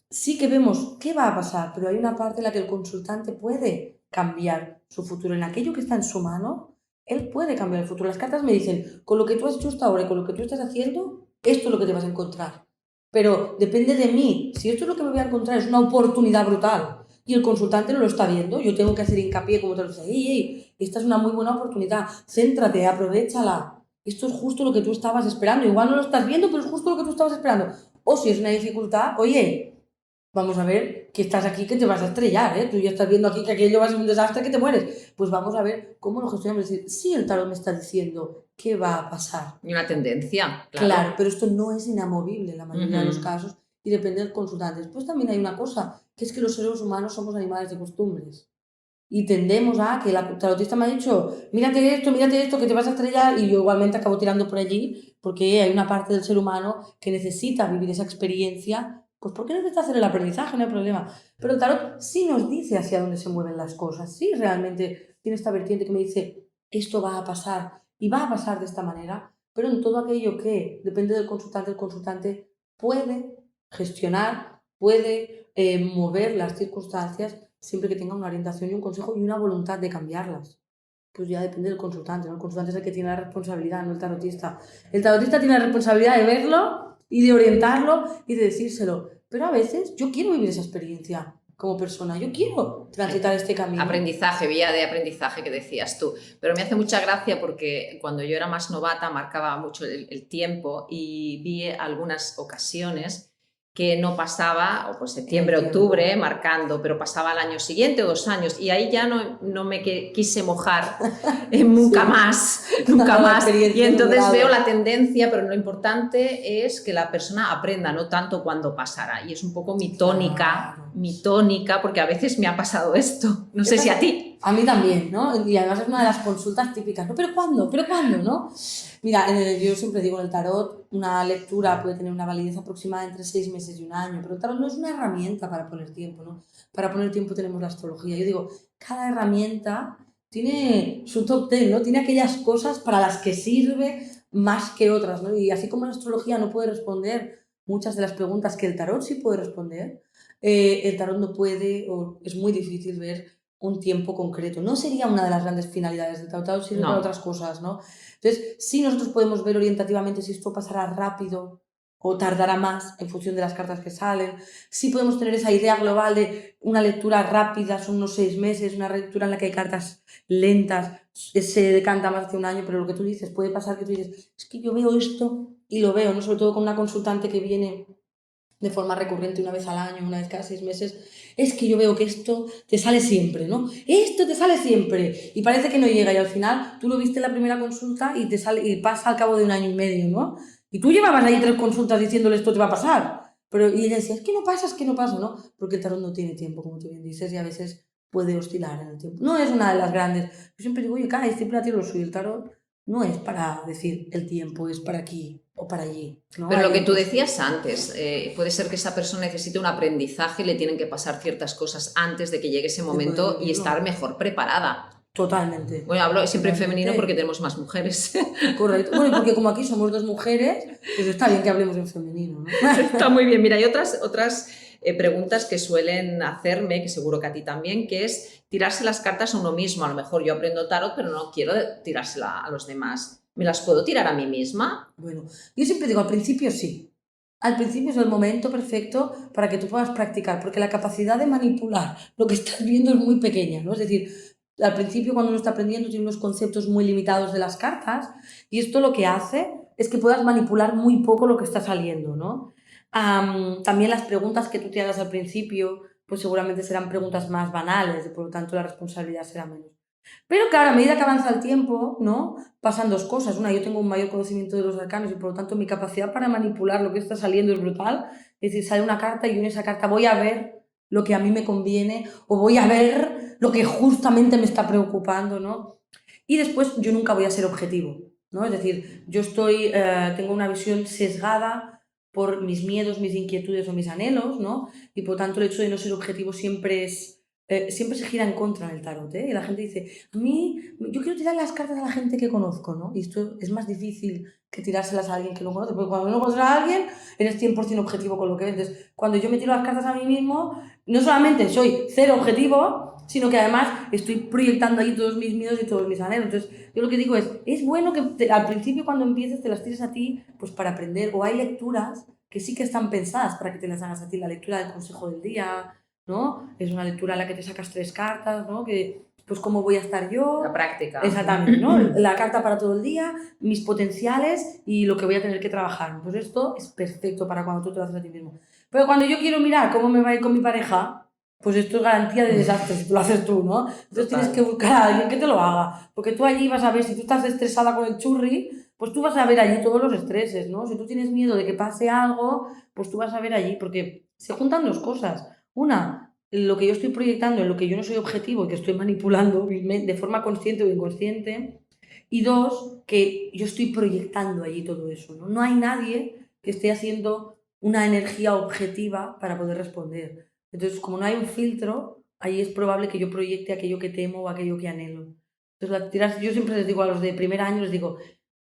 sí que vemos qué va a pasar, pero hay una parte en la que el consultante puede cambiar su futuro. En aquello que está en su mano, él puede cambiar el futuro. Las cartas me dicen, con lo que tú has hecho hasta ahora y con lo que tú estás haciendo, esto es lo que te vas a encontrar. Pero depende de mí. Si esto es lo que me voy a encontrar, es una oportunidad brutal y el consultante no lo está viendo, yo tengo que hacer hincapié, como te lo dice, ey, esta es una muy buena oportunidad, céntrate, aprovéchala. Esto es justo lo que tú estabas esperando. Igual no lo estás viendo, pero es justo lo que tú estabas esperando. O si es una dificultad, oye, vamos a ver que estás aquí, que te vas a estrellar, ¿eh? Tú ya estás viendo aquí que aquello va a ser un desastre, que te mueres. Pues vamos a ver cómo lo gestionamos. Es decir, sí, el tarot me está diciendo qué va a pasar. Y una tendencia, claro. Claro, pero esto no es inamovible en la mayoría de los casos y depende del consultante. Después también hay una cosa, que es que los seres humanos somos animales de costumbres. Y tendemos a que la tarotista me ha dicho, mírate esto, que te vas a estrellar, y yo igualmente acabo tirando por allí, porque hay una parte del ser humano que necesita vivir esa experiencia, pues porque necesita hacer el aprendizaje, no hay problema. Pero el tarot sí nos dice hacia dónde se mueven las cosas, sí realmente tiene esta vertiente que me dice, esto va a pasar, y va a pasar de esta manera, pero en todo aquello que depende del consultante, el consultante puede gestionar, puede mover las circunstancias siempre que tenga una orientación y un consejo y una voluntad de cambiarlas. Pues ya depende del consultante, ¿no? El consultante es el que tiene la responsabilidad, no el tarotista. El tarotista tiene la responsabilidad de verlo y de orientarlo y de decírselo. Pero a veces yo quiero vivir esa experiencia como persona, yo quiero transitar este camino. Aprendizaje, vía de aprendizaje que decías tú. Pero me hace mucha gracia porque cuando yo era más novata marcaba mucho el tiempo y vi algunas ocasiones que no pasaba, o pues septiembre, octubre, marcando, pero pasaba al año siguiente o 2 años, y ahí ya no me quise mojar nunca más, nunca más. Y entonces veo la tendencia, pero lo importante es que la persona aprenda, no tanto cuándo pasará. Y es un poco mi tónica, porque a veces me ha pasado esto. No sé si a ti. A mí también, ¿no? Y además es una de las consultas típicas, ¿no? ¿Pero cuándo? ¿Pero cuándo? ¿No? Mira, yo siempre digo, en el tarot una lectura puede tener una validez aproximada entre 6 meses y 1 año, pero el tarot no es una herramienta para poner tiempo, ¿no? Para poner tiempo tenemos la astrología. Yo digo, cada herramienta tiene su top 10, ¿no? Tiene aquellas cosas para las que sirve más que otras, ¿no? Y así como la astrología no puede responder muchas de las preguntas que el tarot sí puede responder, el tarot no puede, o es muy difícil ver un tiempo concreto. No sería una de las grandes finalidades del tarot, sirve para otras cosas, ¿no? Entonces, sí nosotros podemos ver orientativamente si esto pasará rápido o tardará más en función de las cartas que salen. Sí podemos tener esa idea global de una lectura rápida, son unos 6 meses, una lectura en la que hay cartas lentas, se decanta más de 1 año, pero lo que tú dices, puede pasar que tú dices, es que yo veo esto y lo veo, ¿no? Sobre todo con una consultante que viene de forma recurrente 1 vez al año, 1 vez cada 6 meses, es que yo veo que esto te sale siempre, ¿no? Esto te sale siempre. Y parece que no llega y al final tú lo viste en la primera consulta y te sale y pasa al cabo de 1 año y medio, ¿no? Y tú llevabas ahí 3 consultas diciéndole esto te va a pasar. Y ella decía, es que no pasa, ¿no? Porque el tarot no tiene tiempo, como tú bien dices, y a veces puede oscilar en el tiempo. No es una de las grandes. Yo siempre digo, oye, cada disciplina tiene lo suyo. El tarot no es para decir el tiempo, es para aquí o para allí, ¿no? Pero lo que tú decías antes, puede ser que esa persona necesite un aprendizaje, le tienen que pasar ciertas cosas antes de que llegue ese momento y estar mejor preparada. Totalmente. Bueno, hablo siempre en femenino porque tenemos más mujeres. Correcto. Bueno, y porque como aquí somos 2 mujeres, pues está bien que hablemos en femenino, ¿no? Está muy bien. Mira, hay otras preguntas que suelen hacerme, que seguro que a ti también, que es tirarse las cartas a uno mismo. A lo mejor yo aprendo tarot, pero no quiero tirársela a los demás. ¿Me las puedo tirar a mí misma? Bueno, yo siempre digo, al principio sí. Al principio es el momento perfecto para que tú puedas practicar, porque la capacidad de manipular lo que estás viendo es muy pequeña, ¿no? Es decir, al principio cuando uno está aprendiendo tiene unos conceptos muy limitados de las cartas y esto lo que hace es que puedas manipular muy poco lo que está saliendo, ¿no? También las preguntas que tú te hagas al principio pues seguramente serán preguntas más banales y por lo tanto la responsabilidad será menos. Pero claro, a medida que avanza el tiempo, ¿no? Pasan dos cosas. Una, yo tengo un mayor conocimiento de los arcanos y por lo tanto mi capacidad para manipular lo que está saliendo es brutal. Es decir, sale una carta y yo en esa carta voy a ver lo que a mí me conviene o voy a ver lo que justamente me está preocupando, ¿no? Y después yo nunca voy a ser objetivo, ¿no? Es decir, tengo una visión sesgada por mis miedos, mis inquietudes o mis anhelos, ¿no? Y por tanto el hecho de no ser objetivo siempre se gira en contra del tarot, ¿eh? Y la gente dice, yo quiero tirar las cartas a la gente que conozco, ¿no? Y esto es más difícil que tirárselas a alguien que no conoce, porque cuando no conoces a alguien, eres 100% objetivo con lo que ves. Entonces, cuando yo me tiro las cartas a mí mismo, no solamente soy cero objetivo, sino que además estoy proyectando ahí todos mis miedos y todos mis anhelos. Entonces, yo lo que digo es bueno que al principio cuando empieces te las tires a ti, pues para aprender, o hay lecturas que sí que están pensadas para que te las hagas a ti, la lectura del consejo del día, ¿no? Es una lectura en la que te sacas 3 cartas, ¿no? Que, pues cómo voy a estar yo. La práctica. Exactamente, ¿no? La carta para todo el día, mis potenciales y lo que voy a tener que trabajar. Pues esto es perfecto para cuando tú te lo haces a ti mismo. Pero cuando yo quiero mirar cómo me va a ir con mi pareja, pues esto es garantía de desastre si tú lo haces tú, ¿no? Entonces tienes que buscar a alguien que te lo haga. Porque tú allí vas a ver, si tú estás estresada con el churri, pues tú vas a ver allí todos los estreses, ¿no? Si tú tienes miedo de que pase algo, pues tú vas a ver allí, porque se juntan dos cosas. Una, lo que yo estoy proyectando, en lo que yo no soy objetivo y que estoy manipulando de forma consciente o inconsciente. Y dos, que yo estoy proyectando allí todo eso, ¿no? No hay nadie que esté haciendo una energía objetiva para poder responder. Entonces, como no hay un filtro, ahí es probable que yo proyecte aquello que temo o aquello que anhelo. Entonces, yo siempre les digo a los de primer año, les digo,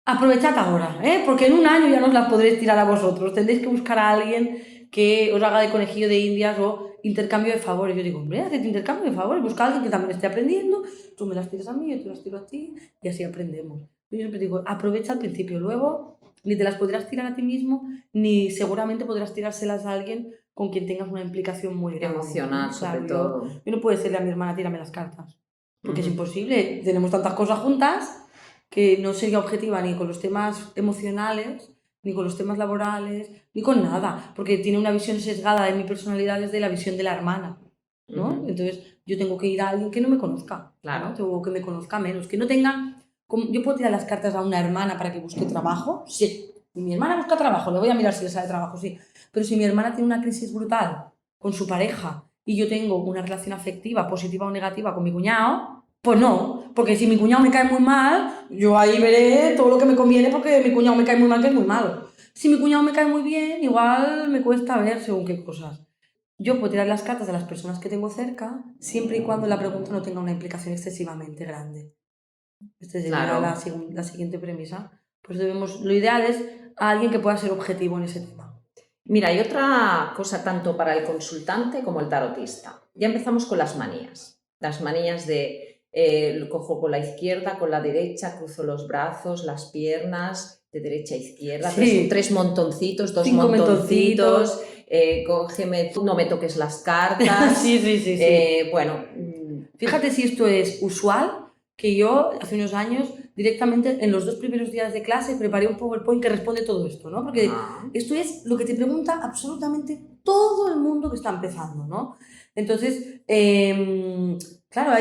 aprovechad ahora, ¿eh? Porque en un año ya no os las podréis tirar a vosotros. Tendréis que buscar a alguien que os haga de conejillo de indias o intercambio de favores. Yo digo, hombre, haced intercambio de favores, busca a alguien que también esté aprendiendo, tú me las tiras a mí, yo te las tiro a ti y así aprendemos. Yo siempre digo, aprovecha al principio, luego ni te las podrás tirar a ti mismo, ni seguramente podrás tirárselas a alguien con quien tengas una implicación muy grande. Emocional, sobre todo. Yo no puedo decirle a mi hermana, tírame las cartas, porque es imposible, tenemos tantas cosas juntas que no sería objetiva ni con los temas emocionales, ni con los temas laborales, ni con nada, porque tiene una visión sesgada de mi personalidad desde la visión de la hermana, ¿no? Entonces yo tengo que ir a alguien que no me conozca, Claro. ¿no? Tengo que me conozca menos, que no tenga... ¿Yo puedo tirar las cartas a una hermana para que busque trabajo? Sí. Y mi hermana busca trabajo, le voy a mirar si le sale trabajo, sí. Pero si mi hermana tiene una crisis brutal con su pareja y yo tengo una relación afectiva, positiva o negativa con mi cuñado, pues no, porque si mi cuñado me cae muy mal, yo ahí veré todo lo que me conviene porque mi cuñado me cae muy mal, que es muy malo. Si mi cuñado me cae muy bien, igual me cuesta ver según qué cosas. Yo puedo tirar las cartas de las personas que tengo cerca, siempre y cuando la pregunta no tenga una implicación excesivamente grande. Esta sería Claro. la siguiente premisa. Pues lo ideal es a alguien que pueda ser objetivo en ese tema. Mira, hay otra cosa tanto para el consultante como el tarotista. Ya empezamos con las manías. Las manías de lo cojo con la izquierda, con la derecha, cruzo los brazos, las piernas, de derecha a izquierda, Sí. tres montoncitos, 2 5 montoncitos, cógeme tú, no me toques las cartas. Sí. Bueno, Fíjate si esto es usual, que yo hace unos años directamente en los 2 primeros días de clase preparé un PowerPoint que responde todo esto, ¿no? Porque esto es lo que te pregunta absolutamente todo el mundo que está empezando, ¿no? Entonces, claro,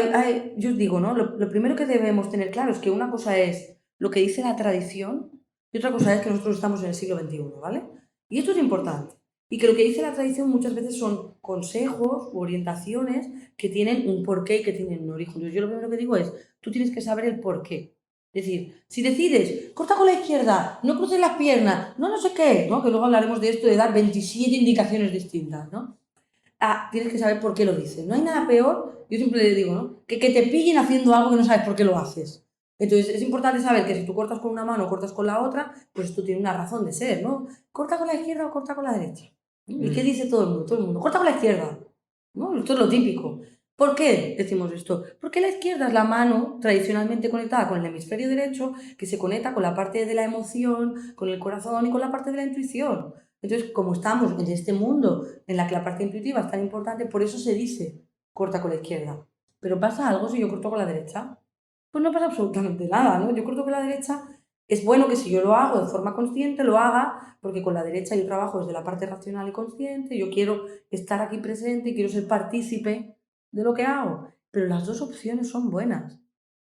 yo os digo, ¿no? Lo primero que debemos tener claro es que una cosa es lo que dice la tradición y otra cosa es que nosotros estamos en el siglo XXI, ¿vale? Y esto es importante. Y que lo que dice la tradición muchas veces son consejos u orientaciones que tienen un porqué y que tienen un origen. Entonces, yo lo primero que digo es, tú tienes que saber el porqué. Es decir, si decides, corta con la izquierda, no cruces las piernas, no sé qué, ¿no? Que luego hablaremos de esto de dar 27 indicaciones distintas, ¿no? Tienes que saber por qué lo dices. No hay nada peor, yo siempre le digo, ¿no? Que te pillen haciendo algo que no sabes por qué lo haces. Entonces, es importante saber que si tú cortas con una mano o cortas con la otra, pues esto tiene una razón de ser, ¿no? Corta con la izquierda o corta con la derecha. ¿Y qué dice todo el mundo? Todo el mundo, corta con la izquierda, ¿no? Esto es lo típico. ¿Por qué decimos esto? Porque la izquierda es la mano tradicionalmente conectada con el hemisferio derecho que se conecta con la parte de la emoción, con el corazón y con la parte de la intuición. Entonces, como estamos en este mundo en la que la parte intuitiva es tan importante, por eso se dice corta con la izquierda. Pero ¿pasa algo si yo corto con la derecha? Pues no pasa absolutamente nada, ¿no? Yo corto con la derecha, es bueno que si yo lo hago de forma consciente, lo haga, porque con la derecha yo trabajo desde la parte racional y consciente, yo quiero estar aquí presente y quiero ser partícipe de lo que hago. Pero las dos opciones son buenas.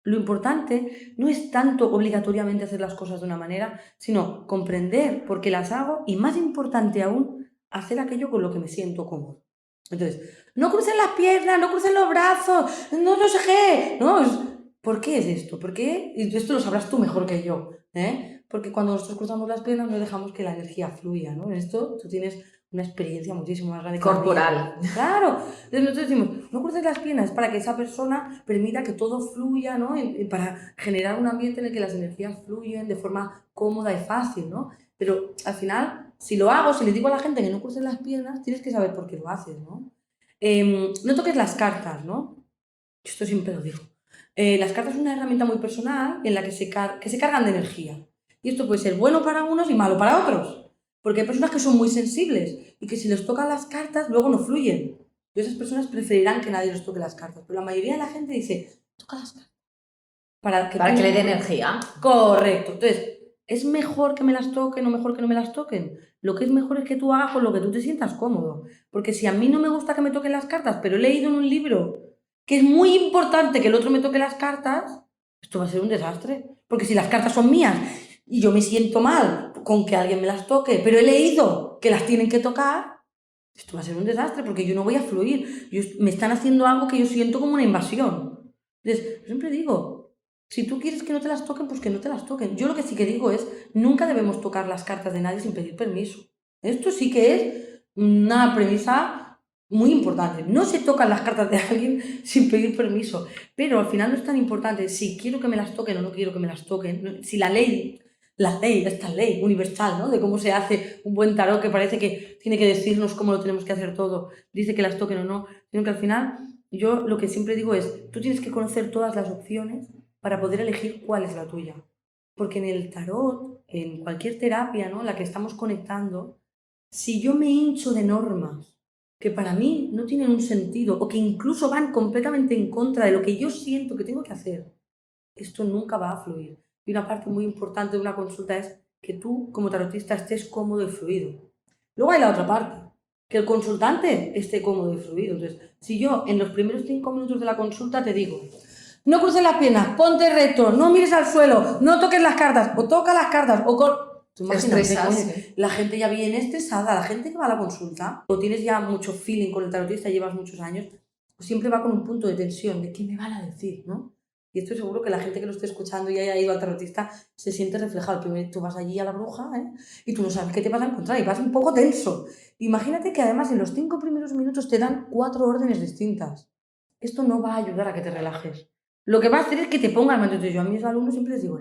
lo importante no es tanto obligatoriamente hacer las cosas de una manera, sino comprender por qué las hago y, más importante aún, hacer aquello con lo que me siento cómodo. Entonces, no crucen las piernas, no crucen los brazos, no sé qué. No, ¿por qué es esto? ¿Por qué? Y esto lo sabrás tú mejor que yo, ¿eh? Porque cuando nosotros cruzamos las piernas no dejamos que la energía fluya, ¿no? En esto tú tienes una experiencia muchísimo más grande que la mía. Corporal. Claro. Entonces nosotros decimos, no cruces las piernas para que esa persona permita que todo fluya, ¿no? Y para generar un ambiente en el que las energías fluyen de forma cómoda y fácil, ¿no? Pero al final, si lo hago, si le digo a la gente que no crucen las piernas, tienes que saber por qué lo haces, ¿no? No toques las cartas, ¿no? Esto siempre lo digo. Las cartas son una herramienta muy personal en la que se cargan de energía. Y esto puede ser bueno para unos y malo para otros. Porque hay personas que son muy sensibles y que si les tocan las cartas luego no fluyen. Y esas personas preferirán que nadie les toque las cartas. Pero la mayoría de la gente dice, toca las cartas. Para que le dé energía. Correcto. Entonces, ¿es mejor que me las toquen o mejor que no me las toquen? Lo que es mejor es que tú hagas con lo que tú te sientas cómodo. Porque si a mí no me gusta que me toquen las cartas, pero he leído en un libro que es muy importante que el otro me toque las cartas, esto va a ser un desastre. Porque si las cartas son mías y yo me siento mal con que alguien me las toque, pero he leído que las tienen que tocar, esto va a ser un desastre porque yo no voy a fluir. Me están haciendo algo que yo siento como una invasión. Entonces, yo siempre digo, si tú quieres que no te las toquen, pues que no te las toquen. Yo lo que sí que digo es, nunca debemos tocar las cartas de nadie sin pedir permiso. Esto sí que es una premisa muy importante. No se tocan las cartas de alguien sin pedir permiso, pero al final no es tan importante si quiero que me las toquen o no quiero que me las toquen. Si la ley, esta ley universal, ¿no? De cómo se hace un buen tarot, que parece que tiene que decirnos cómo lo tenemos que hacer todo, dice que las toquen o no, sino que al final yo lo que siempre digo es, tú tienes que conocer todas las opciones para poder elegir cuál es la tuya. Porque en el tarot, en cualquier terapia, ¿no?, la que estamos conectando, si yo me hincho de normas que para mí no tienen un sentido o que incluso van completamente en contra de lo que yo siento que tengo que hacer, esto nunca va a fluir. Y una parte muy importante de una consulta es que tú, como tarotista, estés cómodo y fluido. Luego hay la otra parte, que el consultante esté cómodo y fluido. Entonces, si yo en los primeros 5 minutos de la consulta te digo, no cruces las piernas, ponte recto, no mires al suelo, no toques las cartas, o toca las cartas, o con... Tú imagínate, la gente ya viene estresada, la gente que va a la consulta, o tienes ya mucho feeling con el tarotista, llevas muchos años, siempre va con un punto de tensión, de qué me van a decir, ¿no? Y estoy seguro que la gente que lo esté escuchando y haya ido al tarotista se siente reflejado. Primero tú vas allí a la bruja, ¿eh?, y tú no sabes qué te vas a encontrar y vas un poco tenso. Imagínate que además en los 5 primeros minutos te dan 4 órdenes distintas. Esto no va a ayudar a que te relajes. Lo que va a hacer es que te pongas más. Entonces yo a mis alumnos siempre les digo,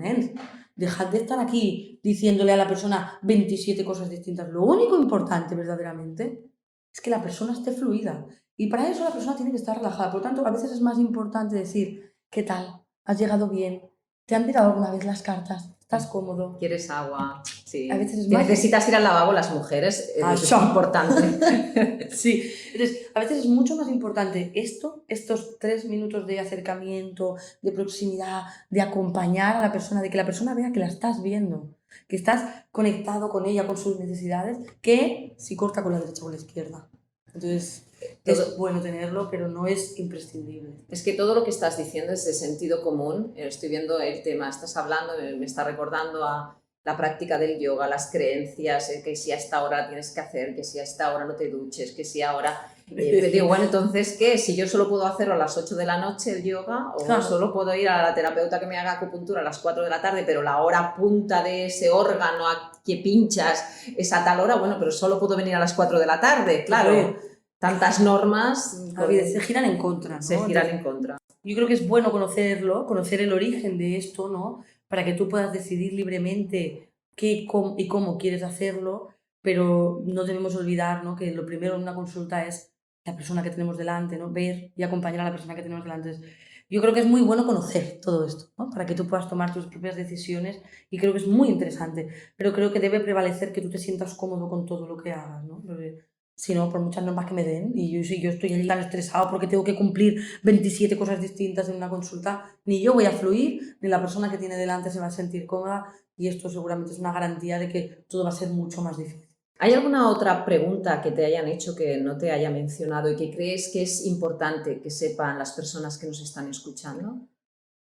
dejad de estar aquí diciéndole a la persona 27 cosas distintas. Lo único importante verdaderamente es que la persona esté fluida. Y para eso la persona tiene que estar relajada. Por lo tanto, a veces es más importante decir, ¿qué tal? ¿Has llegado bien? ¿Te han tirado alguna vez las cartas? ¿Estás cómodo? ¿Quieres agua? Sí. A veces es Si más... necesitas ir al lavabo, las mujeres, es importante. Sí. Entonces, a veces es mucho más importante estos 3 minutos de acercamiento, de proximidad, de acompañar a la persona, de que la persona vea que la estás viendo, que estás conectado con ella, con sus necesidades, que si corta con la derecha o con la izquierda. Entonces, es bueno tenerlo, pero no es imprescindible. Es que todo lo que estás diciendo es de sentido común. Estoy viendo el tema, estás hablando, me está recordando a la práctica del yoga, las creencias, que si a esta hora tienes que hacer, que si a esta hora no te duches, que si ahora... Pero digo, bueno, entonces, ¿qué? Si yo solo puedo hacerlo a las 8 de la noche el yoga, o claro, solo puedo ir a la terapeuta que me haga acupuntura a las 4 de la tarde, pero la hora punta de ese órgano a que pinchas es a tal hora, bueno, pero solo puedo venir a las 4 de la tarde, claro. Tantas normas... se giran en contra, ¿no? Se giran en contra. Yo creo que es bueno conocerlo, conocer el origen de esto, ¿no?, para que tú puedas decidir libremente qué y cómo quieres hacerlo, pero no debemos olvidar, ¿no?, que lo primero en una consulta es la persona que tenemos delante, ¿no?, ver y acompañar a la persona que tenemos delante. Yo creo que es muy bueno conocer todo esto, ¿no?, para que tú puedas tomar tus propias decisiones, y creo que es muy interesante, pero creo que debe prevalecer que tú te sientas cómodo con todo lo que hagas, ¿no? Porque si no, por muchas normas que me den, y si yo estoy allí tan estresado porque tengo que cumplir 27 cosas distintas en una consulta, ni yo voy a fluir, ni la persona que tiene delante se va a sentir cómoda, y esto seguramente es una garantía de que todo va a ser mucho más difícil. ¿Hay alguna otra pregunta que te hayan hecho que no te haya mencionado y que crees que es importante que sepan las personas que nos están escuchando?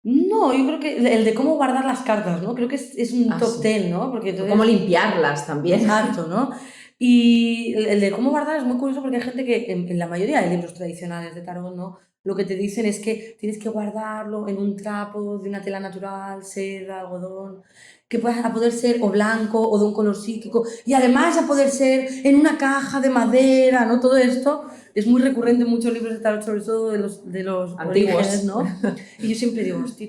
No, yo creo que el de cómo guardar las cartas, ¿no? Creo que es un Ah, top sí. 10, ¿no? Porque Cómo entonces, limpiarlas también. exacto, ¿no? Y el de cómo guardar es muy curioso porque hay gente que en la mayoría de libros tradicionales de tarot, ¿no? Lo que te dicen es que tienes que guardarlo en un trapo de una tela natural, seda, algodón, que pueda a poder ser o blanco o de un color psíquico, y además a poder ser en una caja de madera, ¿no? Todo esto es muy recurrente en muchos libros de tarot, sobre todo de los orígenes, Antiguos. ¿no? Y yo siempre digo, hostia,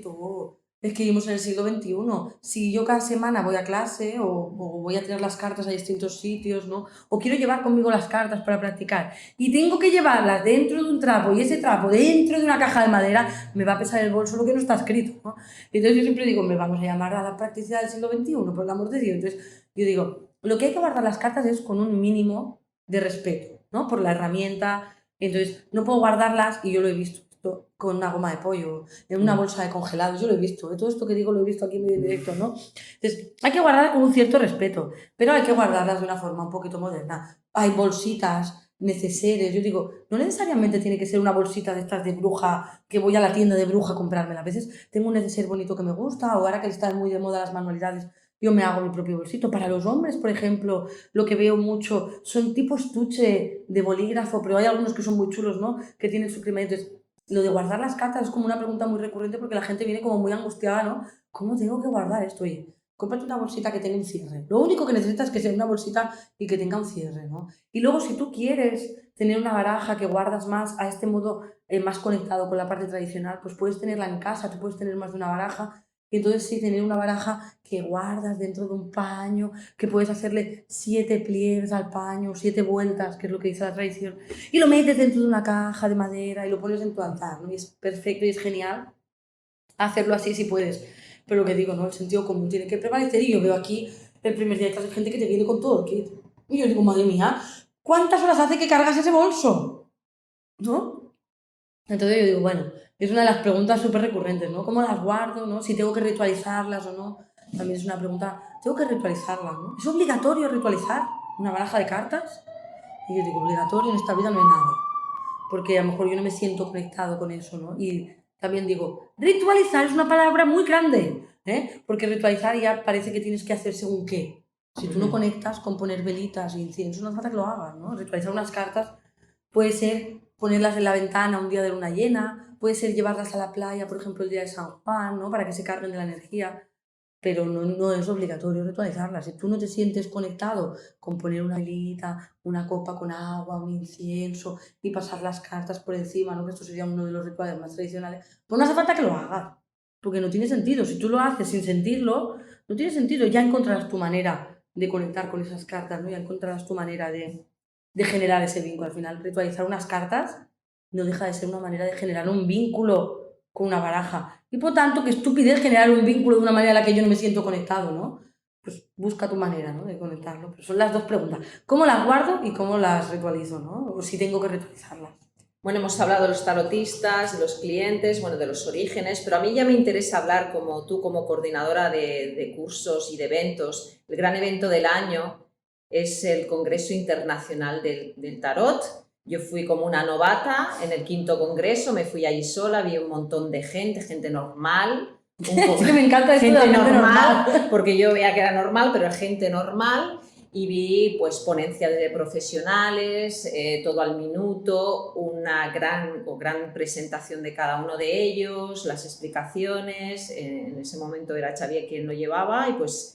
es que vivimos en el siglo XXI. Si yo cada semana voy a clase o voy a tirar las cartas a distintos sitios, ¿no? O quiero llevar conmigo las cartas para practicar y tengo que llevarlas dentro de un trapo y ese trapo dentro de una caja de madera, me va a pesar el bolso lo que no está escrito, ¿no? Entonces yo siempre digo, me vamos a llamar a la practicidad del siglo XXI, por el amor de Dios. Entonces yo digo, lo que hay que guardar las cartas es con un mínimo de respeto, ¿no? Por la herramienta. Entonces no puedo guardarlas, y yo lo he visto esto, con una goma de pollo, en una bolsa de congelados, yo lo he visto, todo esto que digo lo he visto aquí en directo, ¿no? Entonces, hay que guardarlas con un cierto respeto, pero hay que guardarlas de una forma un poquito moderna. Hay bolsitas, neceseres, yo digo, no necesariamente tiene que ser una bolsita de estas de bruja, que voy a la tienda de bruja a comprármela. A veces tengo un neceser bonito que me gusta, o ahora que están muy de moda las manualidades, yo me hago mi propio bolsito. Para los hombres, por ejemplo, lo que veo mucho son tipo estuche de bolígrafo, pero hay algunos que son muy chulos, ¿no? Que tienen su crema. Entonces, lo de guardar las cartas es como una pregunta muy recurrente porque la gente viene como muy angustiada, ¿no? ¿Cómo tengo que guardar esto? Oye, cómprate una bolsita que tenga un cierre. Lo único que necesitas es que sea una bolsita y que tenga un cierre, ¿no? Y luego, si tú quieres tener una baraja que guardas más a este modo, más conectado con la parte tradicional, pues puedes tenerla en casa, tú puedes tener más de una baraja. Y entonces sí, tener una baraja que guardas dentro de un paño, que puedes hacerle 7 pliegues al paño, 7 vueltas, que es lo que dice la tradición, y lo metes dentro de una caja de madera y lo pones en tu altar, ¿no? Y es perfecto y es genial hacerlo así si puedes. Pero lo que digo, ¿no? El sentido común tiene que prevalecer, y yo veo aquí el primer día de clase gente que te viene con todo el kit. Y yo digo, madre mía, ¿cuántas horas hace que cargas ese bolso? ¿No? Entonces yo digo, bueno, es una de las preguntas súper recurrentes, ¿no? ¿Cómo las guardo, no? Si tengo que ritualizarlas o no. También es una pregunta, ¿tengo que ritualizarlas, no? ¿Es obligatorio ritualizar una baraja de cartas? Y yo digo, obligatorio en esta vida no hay nada, porque a lo mejor yo no me siento conectado con eso, ¿no? Y también digo, ritualizar es una palabra muy grande, ¿eh? Porque ritualizar ya parece que tienes que hacer según qué. Si tú no conectas con poner velitas e incienso, no hace falta que lo hagas, ¿no? Ritualizar unas cartas puede ser ponerlas en la ventana un día de luna llena, puede ser llevarlas a la playa, por ejemplo, el día de San Juan, ¿no? Para que se carguen de la energía, pero no es obligatorio ritualizarlas. Si tú no te sientes conectado con poner una velita, una copa con agua, un incienso y pasar las cartas por encima, ¿no? Que esto sería uno de los rituales más tradicionales, pues no hace falta que lo hagas, porque no tiene sentido. Si tú lo haces sin sentirlo, no tiene sentido. Ya encontrarás tu manera de conectar con esas cartas, ¿no? Ya encontrarás tu manera de generar ese vínculo. Al final, ritualizar unas cartas no deja de ser una manera de generar un vínculo con una baraja. Y por tanto, qué estupidez generar un vínculo de una manera a la que yo no me siento conectado, ¿no? Pues busca tu manera, ¿no? De conectarlo. Pero son las dos preguntas. ¿Cómo las guardo y cómo las ritualizo, ¿no? O si tengo que ritualizarlas. Bueno, hemos hablado de los tarotistas, de los clientes, bueno, de los orígenes, pero a mí ya me interesa hablar como tú, como coordinadora de cursos y de eventos. El gran evento del año es el Congreso Internacional del Tarot. Yo fui como una novata en el 5º congreso, me fui allí sola, vi un montón de gente normal. Es que me encanta esto de la gente gente normal, porque yo veía que era normal, pero gente normal. Y vi pues ponencias de profesionales, todo al minuto, una gran presentación de cada uno de ellos, las explicaciones. En ese momento era Xavier quien lo llevaba, y pues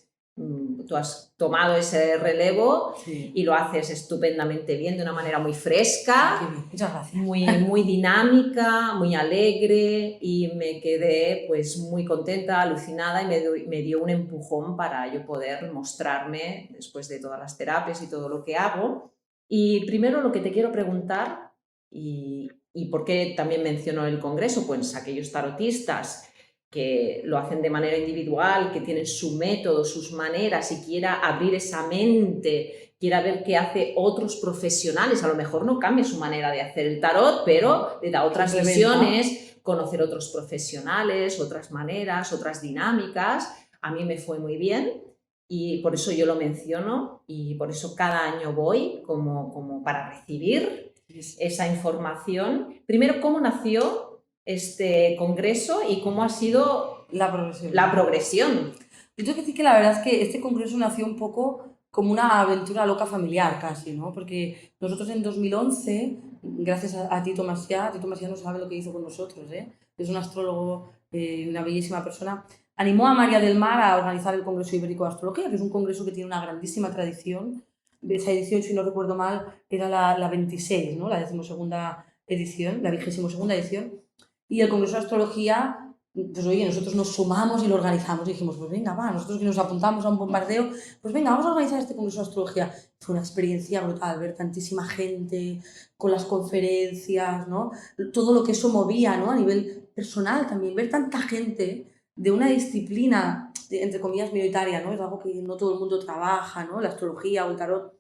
tú has tomado ese relevo, Sí. y lo haces estupendamente bien, de una manera muy fresca. Qué bien. Muchas gracias. Muy dinámica, muy alegre, y me quedé pues muy contenta, alucinada, y me dio un empujón para yo poder mostrarme después de todas las terapias y todo lo que hago. Y primero lo que te quiero preguntar, y por qué también menciono el congreso, pues aquellos tarotistas que lo hacen de manera individual, que tienen su método, sus maneras, y quiera abrir esa mente, quiera ver qué hace otros profesionales. A lo mejor no cambia su manera de hacer el tarot, pero le da otras visiones, conocer otros profesionales, otras maneras, otras dinámicas. A mí me fue muy bien, y por eso yo lo menciono, y por eso cada año voy como para recibir esa información. Primero, ¿cómo nació este congreso y cómo ha sido La progresión. la progresión. Yo tengo que decir que la verdad es que este congreso nació un poco como una aventura loca familiar casi, ¿no? Porque nosotros en 2011, gracias a Tito Macià no sabe lo que hizo con nosotros, ¿eh? Es un astrólogo, una bellísima persona, animó a María del Mar a organizar el Congreso Ibérico de Astrología, que es un congreso que tiene una grandísima tradición. De esa edición, si no recuerdo mal, era la 26, ¿no? La 12ª edición, la 22ª edición. Y el Congreso de Astrología, pues oye, nosotros nos sumamos y lo organizamos. Y dijimos, pues venga, va, nosotros que nos apuntamos a un bombardeo, pues venga, vamos a organizar este Congreso de Astrología. Fue una experiencia brutal, ver tantísima gente con las conferencias, ¿no? Todo lo que eso movía, ¿no? A nivel personal también, ver tanta gente de una disciplina, entre comillas, minoritaria, ¿no? Es algo que no todo el mundo trabaja, ¿no? La astrología o el tarot.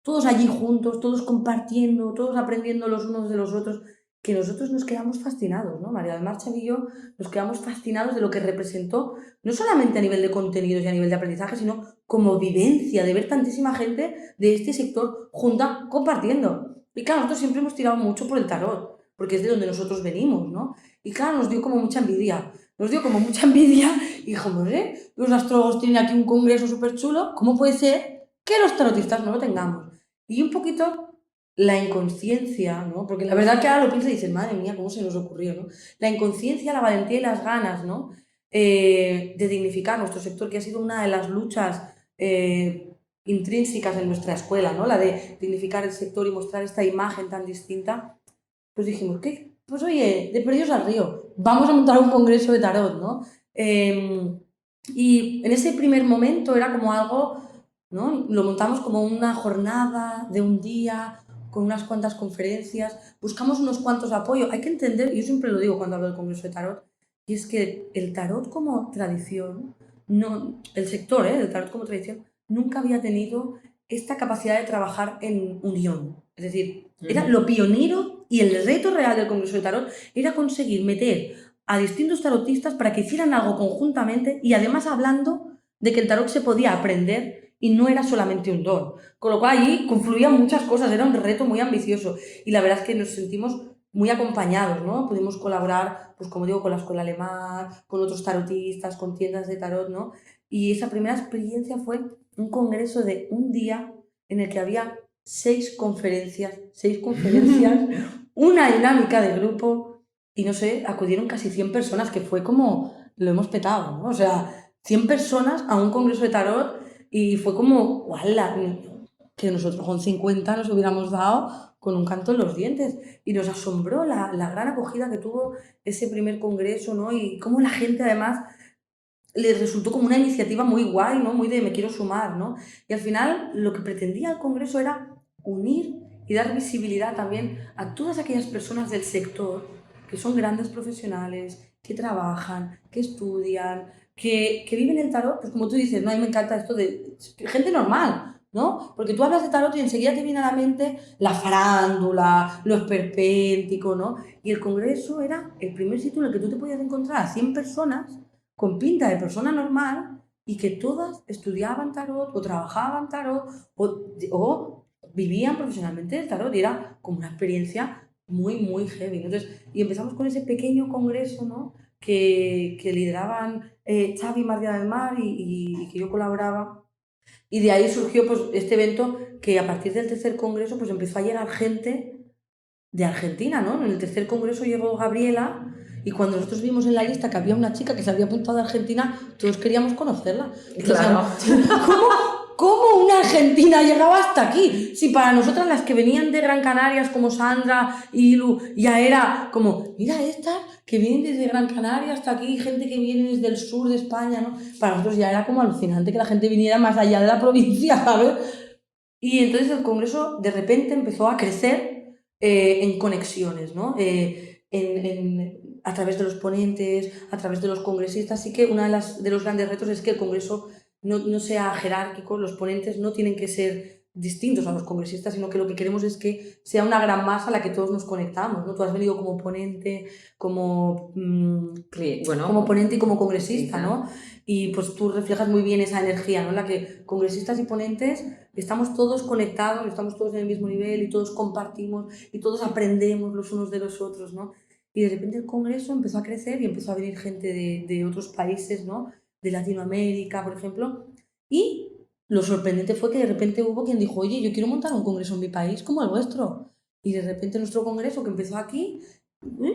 Todos allí juntos, todos compartiendo, todos aprendiendo los unos de los otros, que nosotros nos quedamos fascinados, ¿no? María del Mar Xavi y yo nos quedamos fascinados de lo que representó, no solamente a nivel de contenidos y a nivel de aprendizaje, sino como vivencia, de ver tantísima gente de este sector junta compartiendo. Y claro, nosotros siempre hemos tirado mucho por el tarot, porque es de donde nosotros venimos, ¿no? Y claro, nos dio como mucha envidia. Y dijimos, los astrólogos tienen aquí un congreso súper chulo, ¿cómo puede ser que los tarotistas no lo tengamos? Y un poquito la inconsciencia, ¿no? Porque la verdad que ahora lo piensas y dices, madre mía, ¿cómo se nos ocurrió, ¿no? La inconsciencia, la valentía y las ganas, ¿no? De dignificar nuestro sector, que ha sido una de las luchas intrínsecas en nuestra escuela, ¿no? La de dignificar el sector y mostrar esta imagen tan distinta. Pues dijimos, ¿qué? Pues oye, de perdidos al río, vamos a montar un congreso de tarot, ¿no? Y en ese primer momento era como algo, ¿no? Lo montamos como una jornada de un día, con unas cuantas conferencias, buscamos unos cuantos apoyos. Hay que entender, y yo siempre lo digo cuando hablo del Congreso de Tarot, y es que el tarot como tradición, no, el sector del tarot como tradición, nunca había tenido esta capacidad de trabajar en unión. Es decir, era lo pionero y el reto real del Congreso de Tarot era conseguir meter a distintos tarotistas para que hicieran algo conjuntamente y además hablando de que el tarot se podía aprender y no era solamente un don. Con lo cual allí confluían muchas cosas, era un reto muy ambicioso y la verdad es que nos sentimos muy acompañados, ¿no? Pudimos colaborar, pues como digo, con la escuela alemán, con otros tarotistas, con tiendas de tarot, ¿no? Y esa primera experiencia fue un congreso de un día en el que había 6 conferencias, una dinámica de grupo y no sé, acudieron casi 100 personas, que fue como, lo hemos petado, ¿no? O sea, 100 personas a un congreso de tarot y fue como, ¡guala! Que nosotros con 50 nos hubiéramos dado con un canto en los dientes. Y nos asombró la gran acogida que tuvo ese primer congreso, ¿no? Y cómo la gente además les resultó como una iniciativa muy guay, ¿no? Muy de me quiero sumar, ¿no? Y al final lo que pretendía el congreso era unir y dar visibilidad también a todas aquellas personas del sector que son grandes profesionales, que trabajan, que estudian, que viven el tarot, pues como tú dices, ¿no? A mí me encanta esto de gente normal, ¿no? Porque tú hablas de tarot y enseguida te viene a la mente la farándula, lo esperpéntico, ¿no? Y el congreso era el primer sitio en el que tú te podías encontrar a 100 personas con pinta de persona normal y que todas estudiaban tarot o trabajaban tarot o vivían profesionalmente el tarot y era como una experiencia muy, muy heavy. Entonces, y empezamos con ese pequeño congreso, ¿no? que lideraban Xavi y María del Mar y que yo colaboraba. Y de ahí surgió pues, este evento que a partir del tercer congreso pues, empezó a llegar gente de Argentina, ¿no? En el tercer congreso llegó Gabriela y cuando nosotros vimos en la lista que había una chica que se había apuntado a Argentina, todos queríamos conocerla. Claro. ¿Cómo una argentina llegaba hasta aquí? Si para nosotras las que venían de Gran Canarias, como Sandra y Lu, ya era como, mira estas que vienen desde Gran Canaria hasta aquí, gente que viene desde el sur de España, ¿no? Para nosotros ya era como alucinante que la gente viniera más allá de la provincia, ¿sabes? Y entonces el congreso de repente empezó a crecer en conexiones, ¿no? A través de los ponentes, a través de los congresistas. Así que uno de los grandes retos es que el congreso no sea jerárquico, los ponentes no tienen que ser distintos a los congresistas, sino que lo que queremos es que sea una gran masa a la que todos nos conectamos, ¿no? Tú has venido como ponente, como ponente y como congresista, ¿no? Y pues tú reflejas muy bien esa energía, ¿no? En la que congresistas y ponentes estamos todos conectados, estamos todos en el mismo nivel y todos compartimos y todos aprendemos los unos de los otros, ¿no? Y de repente el congreso empezó a crecer y empezó a venir gente de otros países, ¿no? De Latinoamérica, por ejemplo. Y lo sorprendente fue que de repente hubo quien dijo, oye, yo quiero montar un congreso en mi país como el vuestro. Y de repente nuestro congreso, que empezó aquí,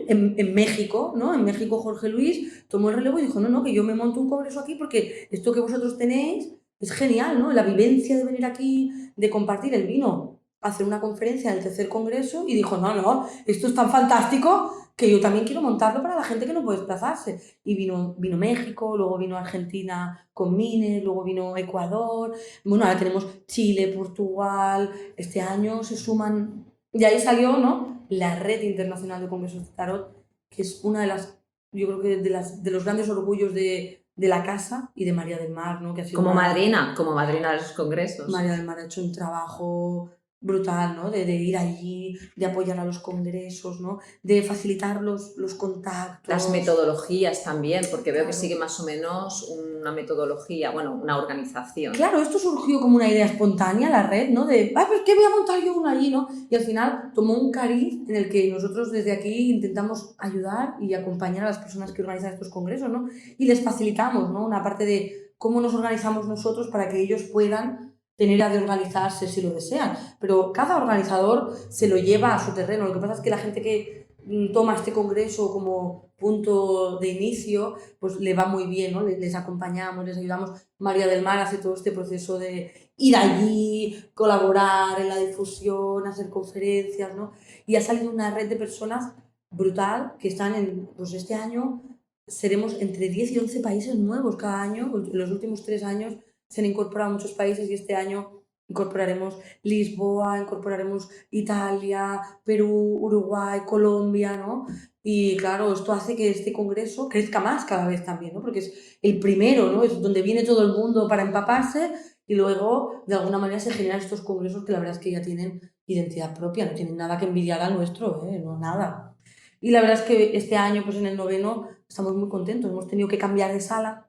en México, ¿no? En México Jorge Luis tomó el relevo y dijo, no, no, que yo me monto un congreso aquí porque esto que vosotros tenéis es genial, ¿no? La vivencia de venir aquí, de compartir el vino, hacer una conferencia en el tercer congreso y dijo, no, no, esto es tan fantástico que yo también quiero montarlo para la gente que no puede desplazarse. Y vino México, luego vino Argentina con Mines, luego vino Ecuador, bueno, ahora tenemos Chile, Portugal, este año se suman, y ahí salió, ¿no? La Red Internacional de Congresos de Tarot, que es una de las, yo creo que de los grandes orgullos de la casa y de María del Mar, ¿no? Que ha sido como madrina de los congresos. María del Mar ha hecho un trabajo brutal, ¿no? De ir allí, de apoyar a los congresos, ¿no? De facilitar los contactos. Las metodologías también, porque veo Claro. que sigue más o menos una metodología, bueno, una organización. Claro, esto surgió como una idea espontánea, la red, ¿no? De, pues ¿qué voy a montar yo una allí, ¿no? Y al final tomó un cariz en el que nosotros desde aquí intentamos ayudar y acompañar a las personas que organizan estos congresos, ¿no? Y les facilitamos, ¿no? Una parte de cómo nos organizamos nosotros para que ellos puedan tener a de organizarse si lo desean. Pero cada organizador se lo lleva a su terreno. Lo que pasa es que la gente que toma este congreso como punto de inicio, pues le va muy bien, ¿no? Les acompañamos, les ayudamos. María del Mar hace todo este proceso de ir allí, colaborar en la difusión, hacer conferencias, ¿no? Y ha salido una red de personas brutal que están pues este año seremos entre 10 y 11 países nuevos cada año. En los últimos 3 años se han incorporado muchos países y este año incorporaremos Lisboa, incorporaremos Italia, Perú, Uruguay, Colombia, ¿no? Y claro, esto hace que este congreso crezca más cada vez también, ¿no? Porque es el primero, ¿no? Es donde viene todo el mundo para empaparse y luego, de alguna manera, se generan estos congresos que la verdad es que ya tienen identidad propia, no tienen nada que envidiar al nuestro, no, nada. Y la verdad es que este año, pues en el 9º, estamos muy contentos. Hemos tenido que cambiar de sala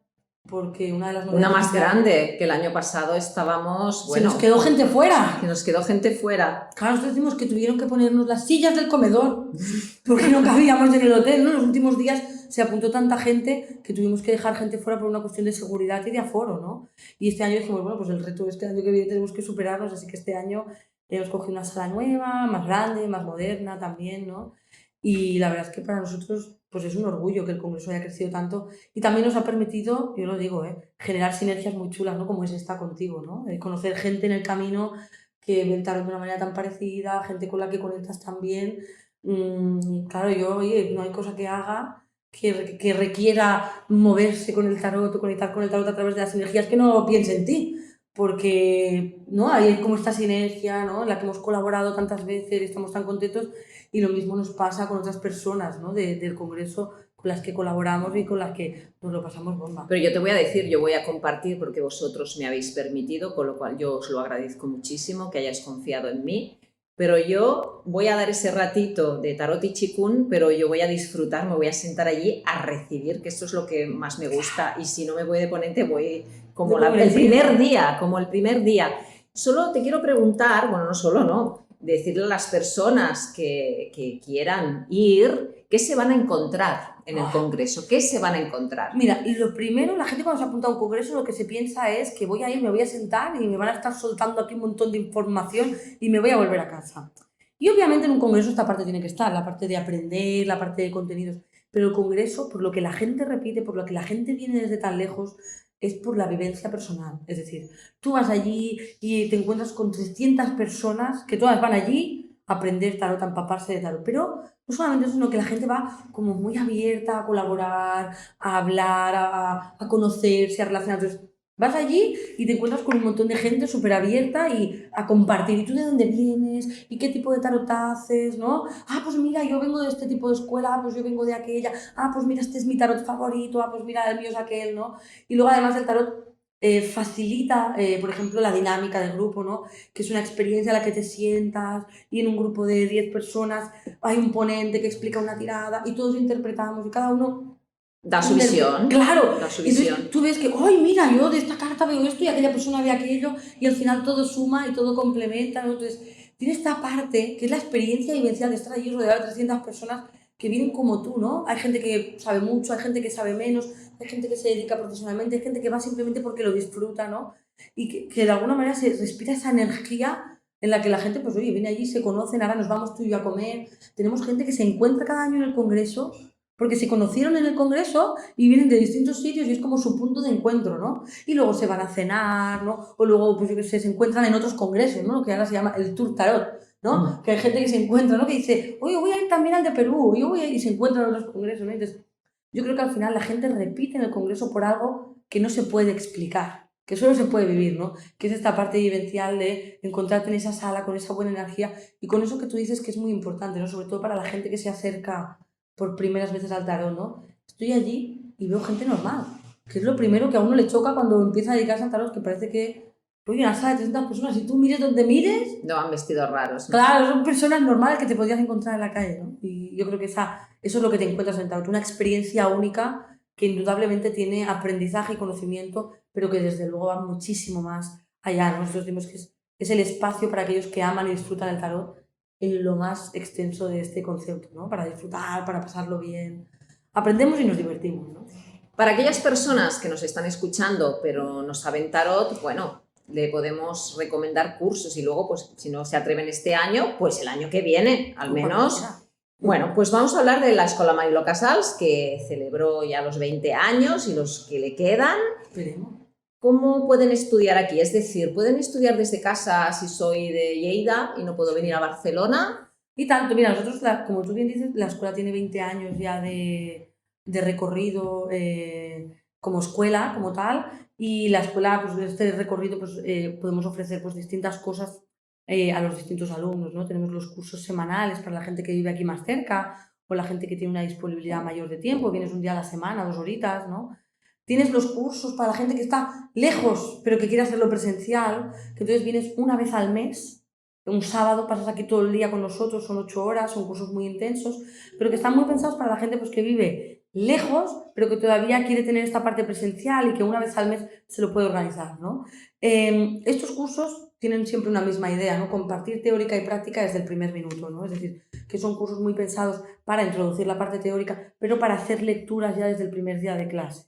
porque una de las Una más grande, que el año pasado estábamos, bueno... Se nos quedó gente fuera. Que nos quedó gente fuera. Claro, nosotros decimos que tuvieron que ponernos las sillas del comedor porque no cabíamos en el hotel, ¿no? En los últimos días se apuntó tanta gente que tuvimos que dejar gente fuera por una cuestión de seguridad y de aforo, ¿no? Y este año dijimos, bueno, pues el reto este año que viene tenemos que superarnos, así que este año hemos cogido una sala nueva, más grande, más moderna también, ¿no? Y la verdad es que para nosotros pues es un orgullo que el congreso haya crecido tanto y también nos ha permitido, yo lo digo, generar sinergias muy chulas, ¿no? Como es esta contigo, ¿no? Conocer gente en el camino que ve el tarot de una manera tan parecida, gente con la que conectas tan bien. Claro, yo, oye, no hay cosa que haga que requiera moverse con el tarot o conectar con el tarot a través de las energías que no piense en ti, porque ¿no? Hay como esta sinergia, ¿no? En la que hemos colaborado tantas veces y estamos tan contentos, y lo mismo nos pasa con otras personas, ¿no? Del congreso con las que colaboramos y con las que nos lo pasamos bomba. Pero yo te voy a decir, yo voy a compartir porque vosotros me habéis permitido, con lo cual yo os lo agradezco muchísimo que hayáis confiado en mí. Pero yo voy a dar ese ratito de tarot y chikun, pero yo voy a disfrutar, me voy a sentar allí a recibir, que esto es lo que más me gusta. Y si no me voy de ponente, voy como el primer día, como el primer día. Solo te quiero preguntar, bueno, no solo, ¿no? Decirle a las personas que quieran ir, ¿qué se van a encontrar en el congreso? ¿Qué se van a encontrar? Mira, lo primero, la gente cuando se apunta a un congreso lo que se piensa es que voy a ir, me voy a sentar y me van a estar soltando aquí un montón de información y me voy a volver a casa. Y obviamente en un congreso esta parte tiene que estar, la parte de aprender, la parte de contenidos. Pero el congreso, por lo que la gente repite, por lo que la gente viene desde tan lejos, es por la vivencia personal. Es decir, tú vas allí y te encuentras con 300 personas que todas van allí a aprender tarot, a empaparse de tarot. Pero no solamente eso, sino que la gente va como muy abierta a colaborar, a hablar, a conocerse, a relacionarse. Entonces, vas allí y te encuentras con un montón de gente súper abierta y a compartir. ¿Y tú de dónde vienes? ¿Y qué tipo de tarot haces? ¿No? Pues mira, yo vengo de este tipo de escuela, pues yo vengo de aquella. Pues mira, este es mi tarot favorito. Pues mira, el mío es aquel, ¿no? Y luego además el tarot facilita, por ejemplo, la dinámica del grupo, ¿no? Que es una experiencia en la que te sientas y en un grupo de 10 personas hay un ponente que explica una tirada y todos interpretamos y cada uno da su visión. Claro. Da su visión. Entonces, tú ves que, ¡ay, mira, yo de esta carta veo esto y aquella persona ve aquello! Y al final todo suma y todo complementa, ¿no? Entonces, tiene esta parte que es la experiencia vivencial de estar allí rodeado de 300 personas que vienen como tú, ¿no? Hay gente que sabe mucho, hay gente que sabe menos, hay gente que se dedica profesionalmente, hay gente que va simplemente porque lo disfruta, ¿no? Y que de alguna manera se respira esa energía en la que la gente, pues oye, viene allí, se conocen, ahora nos vamos tú y yo a comer. Tenemos gente que se encuentra cada año en el congreso porque se conocieron en el congreso y vienen de distintos sitios y es como su punto de encuentro, ¿no? Y luego se van a cenar, ¿no? O luego, pues yo qué sé, se encuentran en otros congresos, ¿no? Lo que ahora se llama el Tour Tarot, ¿no? Que hay gente que se encuentra, ¿no? Que dice, oye, voy a ir también al de Perú, yo voy a ir, y se encuentran en otros congresos, ¿no? Entonces, yo creo que al final la gente repite en el congreso por algo que no se puede explicar, que solo se puede vivir, ¿no? Que es esta parte vivencial de encontrarte en esa sala con esa buena energía y con eso que tú dices que es muy importante, ¿no? Sobre todo para la gente que se acerca por primeras veces al tarot, ¿no? Estoy allí y veo gente normal, que es lo primero que a uno le choca cuando empieza a dedicarse al tarot, que parece que, oye, una sala de 300 personas, si tú mires donde mires, No van vestidos raros, ¿no? claro, son personas normales que te podrías encontrar en la calle, ¿no? Y yo creo que eso es lo que te encuentras en el tarot, una experiencia única que indudablemente tiene aprendizaje y conocimiento, pero que desde luego va muchísimo más allá, ¿no? Nosotros decimos que es el espacio para aquellos que aman y disfrutan el tarot en lo más extenso de este concepto, ¿no? Para disfrutar, para pasarlo bien. Aprendemos y nos divertimos, ¿no? Para aquellas personas que nos están escuchando pero no saben tarot, bueno, le podemos recomendar cursos y luego, pues si no se atreven este año, pues el año que viene, al menos. Bueno, pues vamos a hablar de la Escola Mariló Casals, que celebró ya los 20 años y los que le quedan. Esperemos. ¿Cómo pueden estudiar aquí? Es decir, ¿pueden estudiar desde casa si soy de Lleida y no puedo venir a Barcelona? Y tanto, mira, nosotros, como tú bien dices, la escuela tiene 20 años ya de recorrido como escuela, como tal, y la escuela, pues de este recorrido, pues podemos ofrecer pues distintas cosas a los distintos alumnos, ¿no? Tenemos los cursos semanales para la gente que vive aquí más cerca o la gente que tiene una disponibilidad mayor de tiempo, vienes un día a la semana, 2 horitas, ¿no? Tienes los cursos para la gente que está lejos, pero que quiere hacerlo presencial, que entonces vienes una vez al mes. Un sábado pasas aquí todo el día con nosotros, son 8 horas, son cursos muy intensos, pero que están muy pensados para la gente pues, que vive lejos, pero que todavía quiere tener esta parte presencial y que una vez al mes se lo puede organizar, ¿no? Estos cursos tienen siempre una misma idea, ¿no? Compartir teórica y práctica desde el primer minuto, ¿no? Es decir, que son cursos muy pensados para introducir la parte teórica, pero para hacer lecturas ya desde el primer día de clase.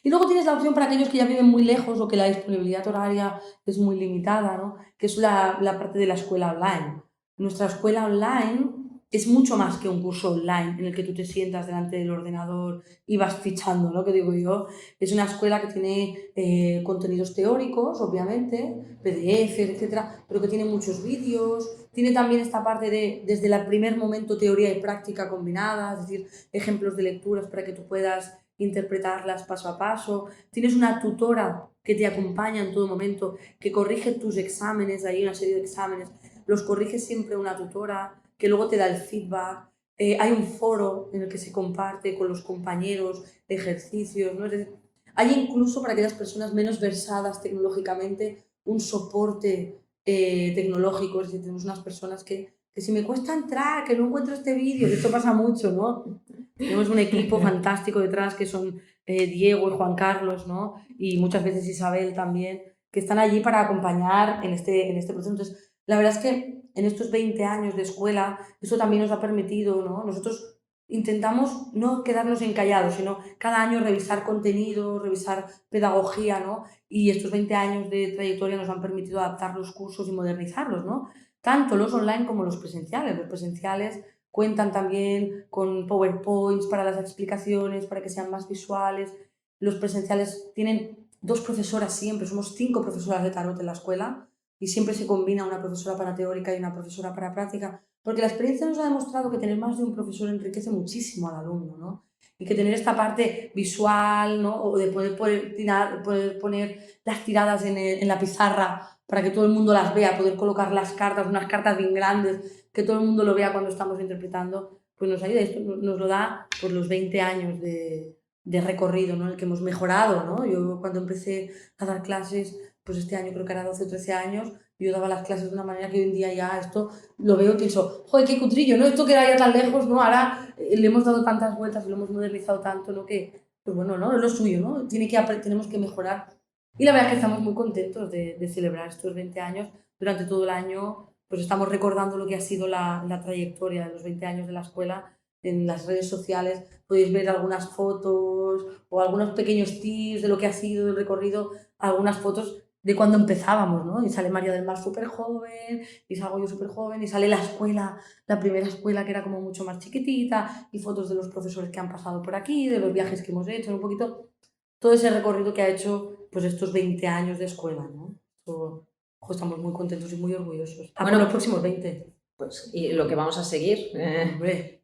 Y luego tienes la opción para aquellos que ya viven muy lejos o que la disponibilidad horaria es muy limitada, ¿no? Que es la parte de la escuela online. Nuestra escuela online es mucho más que un curso online en el que tú te sientas delante del ordenador y vas fichando, ¿no? Que digo yo, es una escuela que tiene contenidos teóricos, obviamente, PDFs, etcétera, pero que tiene muchos vídeos, tiene también esta parte de, desde el primer momento, teoría y práctica combinadas, es decir, ejemplos de lecturas para que tú puedas interpretarlas paso a paso. Tienes una tutora que te acompaña en todo momento, que corrige tus exámenes, hay una serie de exámenes, los corrige siempre una tutora, que luego te da el feedback. Hay un foro en el que se comparte con los compañeros ejercicios, ¿no? Es decir, hay incluso para aquellas personas menos versadas tecnológicamente un soporte tecnológico, es decir, tenemos unas personas que si me cuesta entrar, que no encuentro este vídeo, que esto pasa mucho, ¿no? Tenemos un equipo fantástico detrás que son Diego y Juan Carlos, ¿no? Y muchas veces Isabel también, que están allí para acompañar en este proceso. Entonces, la verdad es que en estos 20 años de escuela, eso también nos ha permitido, ¿no? Nosotros intentamos no quedarnos encallados, sino cada año revisar contenido, revisar pedagogía, ¿no? Y estos 20 años de trayectoria nos han permitido adaptar los cursos y modernizarlos, ¿no? Tanto los online como los presenciales. Los presenciales cuentan también con PowerPoints para las explicaciones, para que sean más visuales. Los presenciales tienen 2 profesoras siempre, somos 5 profesoras de tarot en la escuela y siempre se combina una profesora para teórica y una profesora para práctica, porque la experiencia nos ha demostrado que tener más de un profesor enriquece muchísimo al alumno, ¿no? Y que tener esta parte visual, ¿no? O de poder poner las tiradas en la pizarra para que todo el mundo las vea, poder colocar las cartas, unas cartas bien grandes, que todo el mundo lo vea cuando estamos interpretando, pues nos ayuda. Esto nos lo da por los 20 años de recorrido, ¿no? En el que hemos mejorado, ¿no? Yo cuando empecé a dar clases, pues este año creo que era 12 o 13 años, yo daba las clases de una manera que hoy en día ya esto lo veo y pienso, joder, qué cutrillo, ¿no? Esto queda ya tan lejos, ¿no? Ahora le hemos dado tantas vueltas, lo hemos modernizado tanto, ¿no? Que, pues bueno, ¿no? Es lo suyo, ¿no? Tenemos que mejorar. Y la verdad es que estamos muy contentos de celebrar estos 20 años. Durante todo el año pues estamos recordando lo que ha sido la trayectoria de los 20 años de la escuela en las redes sociales podéis ver algunas fotos o algunos pequeños tips de lo que ha sido el recorrido, algunas fotos de cuando empezábamos, ¿no? Y sale María del Mar súper joven, y salgo yo súper joven, y sale la escuela, la primera escuela que era como mucho más chiquitita, y fotos de los profesores que han pasado por aquí, de los viajes que hemos hecho, un poquito todo ese recorrido que ha hecho pues estos 20 años de escuela, ¿no? Esto, ojo, estamos muy contentos y muy orgullosos. Por los próximos 20. Pues y lo que vamos a seguir. Hombre.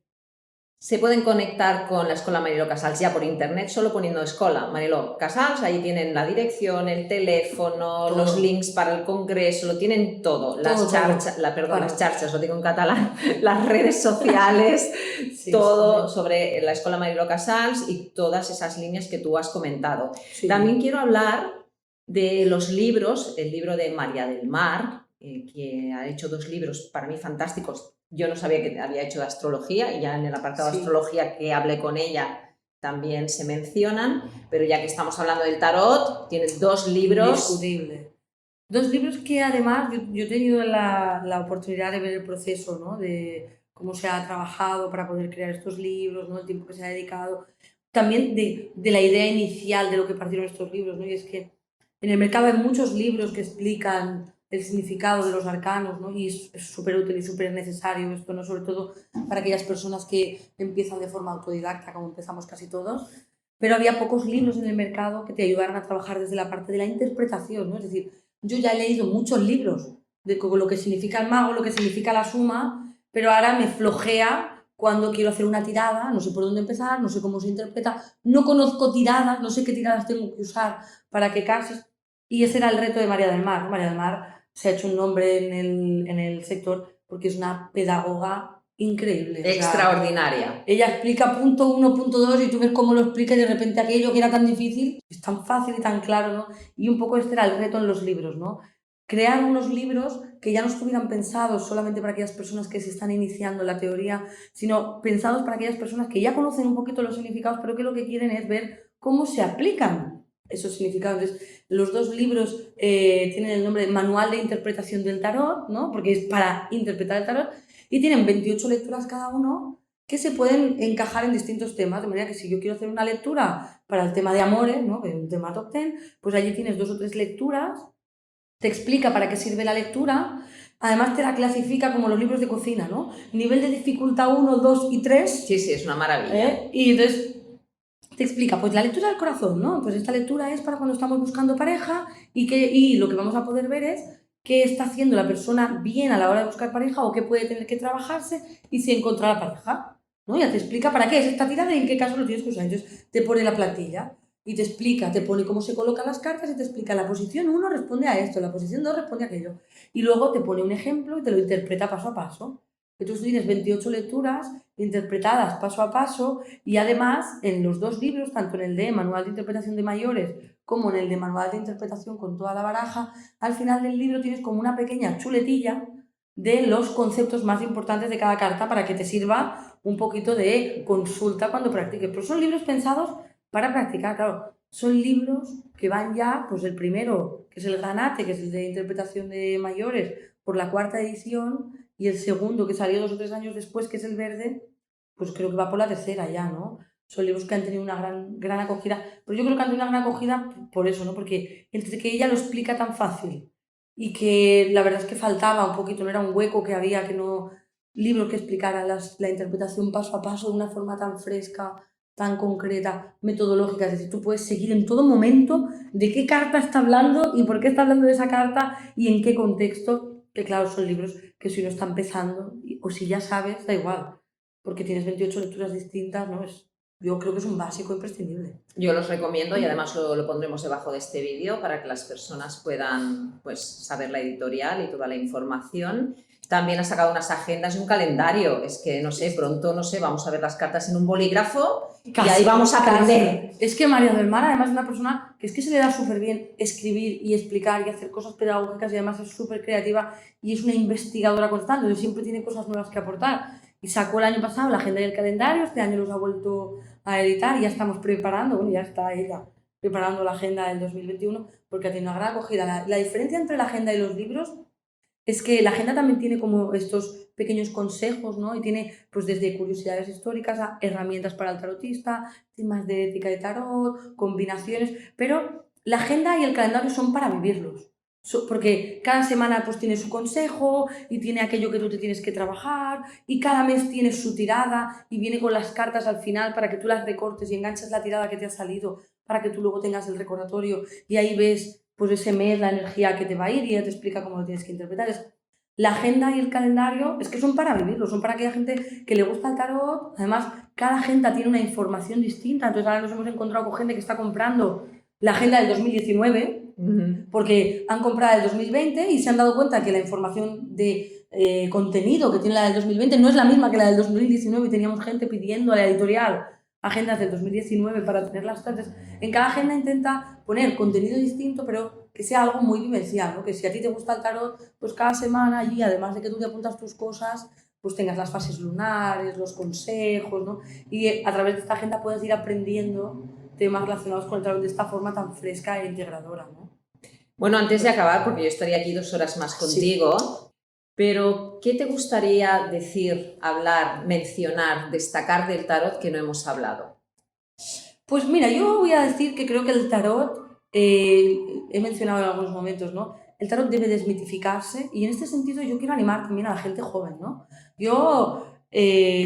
Se pueden conectar con la Escola Mariló Casals ya por internet, solo poniendo Escola Mariló Casals, ahí tienen la dirección, el teléfono, Todo. los links para el congreso, lo tienen todo, las charchas, las charchas, lo digo en catalán, las redes sociales, Sí, todo sí. sobre la Escola Mariló Casals y todas esas líneas que tú has comentado. Sí. También quiero hablar de los libros, el libro de María del Mar, que ha hecho 2 libros para mí fantásticos. Yo no sabía que había hecho de astrología y ya en el apartado de astrología que hablé con ella también se mencionan, pero ya que estamos hablando del tarot, tienes 2 libros. Indiscutible. 2 libros que además yo he tenido la oportunidad de ver el proceso, ¿no? De cómo se ha trabajado para poder crear estos libros, ¿no? El tiempo que se ha dedicado. También de la idea inicial de lo que partieron estos libros, ¿no? Y es que en el mercado hay muchos libros que explican el significado de los arcanos, ¿no? Y es súper útil y súper necesario esto, ¿no? Sobre todo para aquellas personas que empiezan de forma autodidacta, como empezamos casi todos. Pero había pocos libros en el mercado que te ayudaran a trabajar desde la parte de la interpretación, ¿no? Es decir, yo ya he leído muchos libros de lo que significa el mago, lo que significa la suma, pero ahora me flojea cuando quiero hacer una tirada, no sé por dónde empezar, no sé cómo se interpreta, no conozco tiradas, no sé qué tiradas tengo que usar para que cases. Y ese era el reto de María del Mar. María del Mar se ha hecho un nombre en el sector porque es una pedagoga increíble. Extraordinaria. O sea, ella explica punto 1, punto 2 y tú ves cómo lo explica y de repente aquello que era tan difícil es tan fácil y tan claro, ¿no? Y un poco este era el reto en los libros, ¿no? Crear unos libros que ya no estuvieran pensados solamente para aquellas personas que se están iniciando en la teoría, sino pensados para aquellas personas que ya conocen un poquito los significados, pero que lo que quieren es ver cómo se aplican esos significados. Entonces, los 2 libros tienen el nombre de Manual de Interpretación del Tarot, ¿no? Porque es para interpretar el tarot, y tienen 28 lecturas cada uno que se pueden encajar en distintos temas, de manera que si yo quiero hacer una lectura para el tema de amores, ¿no? Que es un tema top 10, pues allí tienes 2 o 3 lecturas, te explica para qué sirve la lectura, además te la clasifica como los libros de cocina, ¿no? Nivel de dificultad 1, 2 y 3. Sí, es una maravilla. Y entonces te explica, pues la lectura del corazón, ¿no? Pues esta lectura es para cuando estamos buscando pareja y lo que vamos a poder ver es qué está haciendo la persona bien a la hora de buscar pareja o qué puede tener que trabajarse y si encontrar la pareja, ¿no? Ya te explica para qué es esta tirada y en qué caso lo tienes que usar. Entonces te pone la plantilla y te explica, te pone cómo se colocan las cartas y te explica la posición 1 responde a esto, la posición 2 responde a aquello. Y luego te pone un ejemplo y te lo interpreta paso a paso. Entonces tú tienes 28 lecturas interpretadas paso a paso y además en los 2 libros, tanto en el de Manual de Interpretación de Mayores como en el de Manual de Interpretación con toda la baraja, al final del libro tienes como una pequeña chuletilla de los conceptos más importantes de cada carta para que te sirva un poquito de consulta cuando practiques. Pero son libros pensados para practicar, claro. Son libros que van ya, pues el primero, que es el Granate, que es el de Interpretación de Mayores, por la 4ª edición, y el segundo, que salió 2 o 3 años después, que es el Verde, pues creo que va por la 3ª ya, ¿no? Son libros que han tenido una gran acogida, pero yo creo que han tenido una gran acogida por eso, ¿no? Porque entre que ella lo explica tan fácil y que la verdad es que faltaba un poquito, no era un hueco que había, que no... libros que explicaran la interpretación paso a paso de una forma tan fresca, tan concreta, metodológica, es decir, tú puedes seguir en todo momento de qué carta está hablando y por qué está hablando de esa carta y en qué contexto, que claro, son libros que si uno está empezando o si ya sabes, da igual, porque tienes 28 lecturas distintas, ¿no? Yo creo que es un básico imprescindible. Yo los recomiendo y además lo pondremos debajo de este vídeo para que las personas puedan pues, saber la editorial y toda la información. También ha sacado unas agendas y un calendario. Es que, no sé, pronto, no sé, vamos a ver las cartas en un bolígrafo y ahí vamos a aprender. Es que María del Mar, además, es una persona que es que se le da súper bien escribir y explicar y hacer cosas pedagógicas y además es súper creativa y es una investigadora constante, entonces siempre tiene cosas nuevas que aportar. Y sacó el año pasado la agenda y el calendario, este año los ha vuelto a editar y ya estamos preparando, bueno, ya está ella preparando la agenda del 2021 porque ha tenido una gran acogida. La diferencia entre la agenda y los libros es que la agenda también tiene como estos pequeños consejos, ¿no? Y tiene pues desde curiosidades históricas a herramientas para el tarotista, temas de ética de tarot, combinaciones, pero la agenda y el calendario son para vivirlos. Porque cada semana pues tiene su consejo y tiene aquello que tú te tienes que trabajar y cada mes tiene su tirada y viene con las cartas al final para que tú las recortes y enganches la tirada que te ha salido para que tú luego tengas el recordatorio y ahí ves pues ese mes la energía que te va a ir y ella te explica cómo lo tienes que interpretar. La agenda y el calendario es que son para vivirlo, son para aquella gente que le gusta el tarot. Además, cada agenda tiene una información distinta, entonces ahora nos hemos encontrado con gente que está comprando la agenda del 2019 porque han comprado el 2020 y se han dado cuenta que la información de contenido que tiene la del 2020 no es la misma que la del 2019 y teníamos gente pidiendo a la editorial agendas del 2019 para tenerlas todas. En cada agenda intenta poner contenido distinto, pero que sea algo muy vivencial, ¿no? Que si a ti te gusta el tarot, pues cada semana allí, además de que tú te apuntas tus cosas, pues tengas las fases lunares, los consejos, ¿no? Y a través de esta agenda puedes ir aprendiendo temas relacionados con el tarot de esta forma tan fresca e integradora, ¿no? Bueno, antes de acabar, porque yo estaría aquí 2 horas más contigo, sí. Pero ¿qué te gustaría decir, hablar, mencionar, destacar del tarot que no hemos hablado? Pues mira, yo voy a decir que creo que el tarot, he mencionado en algunos momentos, ¿no? El tarot debe desmitificarse y en este sentido yo quiero animar también a la gente joven, ¿no? Yo,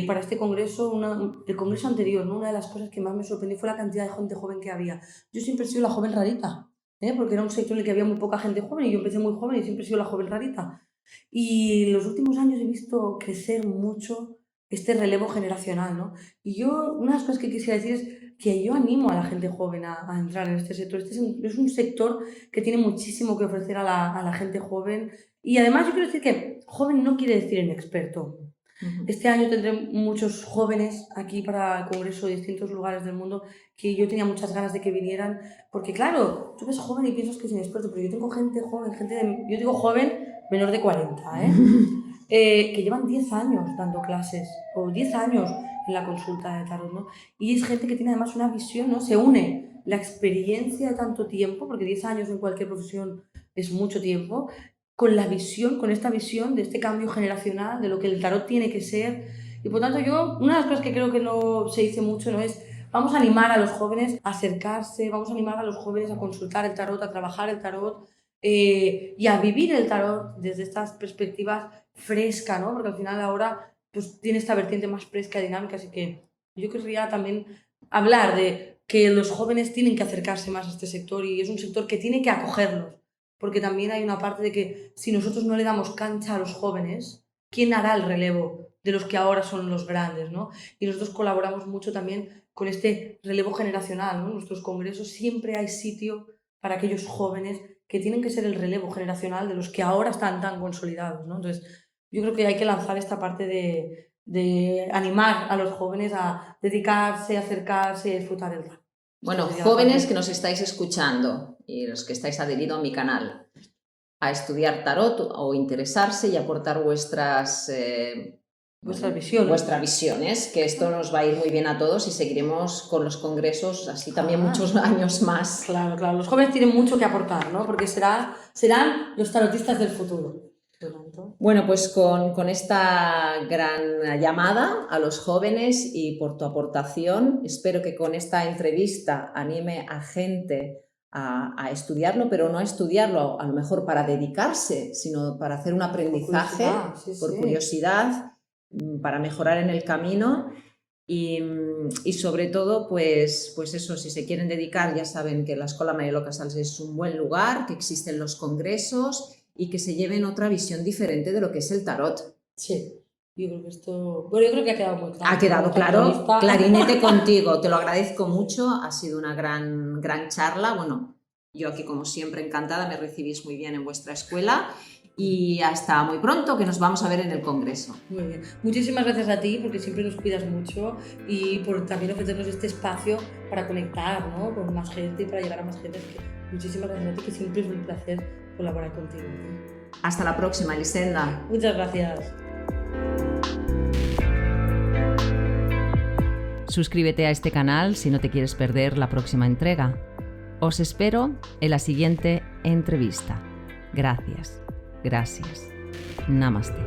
para este congreso, el congreso anterior, ¿no? Una de las cosas que más me sorprendió fue la cantidad de gente joven que había. Yo siempre he sido la joven rarita, porque era un sector en el que había muy poca gente joven y yo empecé muy joven y siempre he sido la joven rarita. Y en los últimos años he visto crecer mucho este relevo generacional, ¿no? Y yo, una de las cosas que quisiera decir es que yo animo a la gente joven a entrar en este sector. Este es un sector que tiene muchísimo que ofrecer a la gente joven. Y además yo quiero decir que joven no quiere decir inexperto. Este año tendré muchos jóvenes aquí para el congreso de distintos lugares del mundo que yo tenía muchas ganas de que vinieran, porque claro, tú ves joven y piensas que es inexperto, pero yo tengo gente joven, yo digo joven menor de 40, que llevan 10 años dando clases, o 10 años en la consulta de tarot, ¿no? Y es gente que tiene además una visión, ¿no? Se une la experiencia de tanto tiempo, porque 10 años en cualquier profesión es mucho tiempo, con la visión, con esta visión de este cambio generacional, de lo que el tarot tiene que ser. Y por tanto yo, una de las cosas que creo que no se dice mucho, ¿no? Es vamos a animar a los jóvenes a acercarse, vamos a animar a los jóvenes a consultar el tarot, a trabajar el tarot y a vivir el tarot desde estas perspectivas frescas, ¿no? Porque al final ahora pues, tiene esta vertiente más fresca y dinámica, así que yo querría también hablar de que los jóvenes tienen que acercarse más a este sector y es un sector que tiene que acogerlos. Porque también hay una parte de que si nosotros no le damos cancha a los jóvenes, ¿quién hará el relevo de los que ahora son los grandes, ¿no? Y nosotros colaboramos mucho también con este relevo generacional, ¿no? En nuestros congresos siempre hay sitio para aquellos jóvenes que tienen que ser el relevo generacional de los que ahora están tan consolidados, ¿no? Entonces, yo creo que hay que lanzar esta parte de animar a los jóvenes a dedicarse, a acercarse y a disfrutar del tarot. Bueno, jóvenes que nos estáis escuchando y los que estáis adheridos a mi canal, a estudiar tarot o interesarse y aportar vuestras visiones, que esto nos va a ir muy bien a todos y seguiremos con los congresos así también muchos años más. Claro, claro. Los jóvenes tienen mucho que aportar, ¿no? Porque serán los tarotistas del futuro. Bueno, pues con esta gran llamada a los jóvenes y por tu aportación, espero que con esta entrevista anime a gente a estudiarlo, pero no a estudiarlo a lo mejor para dedicarse, sino para hacer un aprendizaje por curiosidad, para mejorar en el camino y sobre todo, pues eso, si se quieren dedicar, ya saben que la Escola Marielo Casals es un buen lugar, que existen los congresos y que se lleven otra visión diferente de lo que es el tarot. Sí, yo creo que esto... Bueno, yo creo que ha quedado muy claro. Ha quedado claro, clarinete contigo, te lo agradezco mucho, ha sido una gran charla. Bueno, yo aquí como siempre encantada, me recibís muy bien en vuestra escuela y hasta muy pronto, que nos vamos a ver en el congreso. Muy bien, muchísimas gracias a ti porque siempre nos cuidas mucho y por también ofrecernos este espacio para conectar, ¿no? Con más gente y para llegar a más gente. Muchísimas gracias a ti, que siempre es un placer colaborar contigo. Hasta la próxima, Elisenda. Muchas gracias. Suscríbete a este canal si no te quieres perder la próxima entrega. Os espero en la siguiente entrevista. Gracias. Namaste.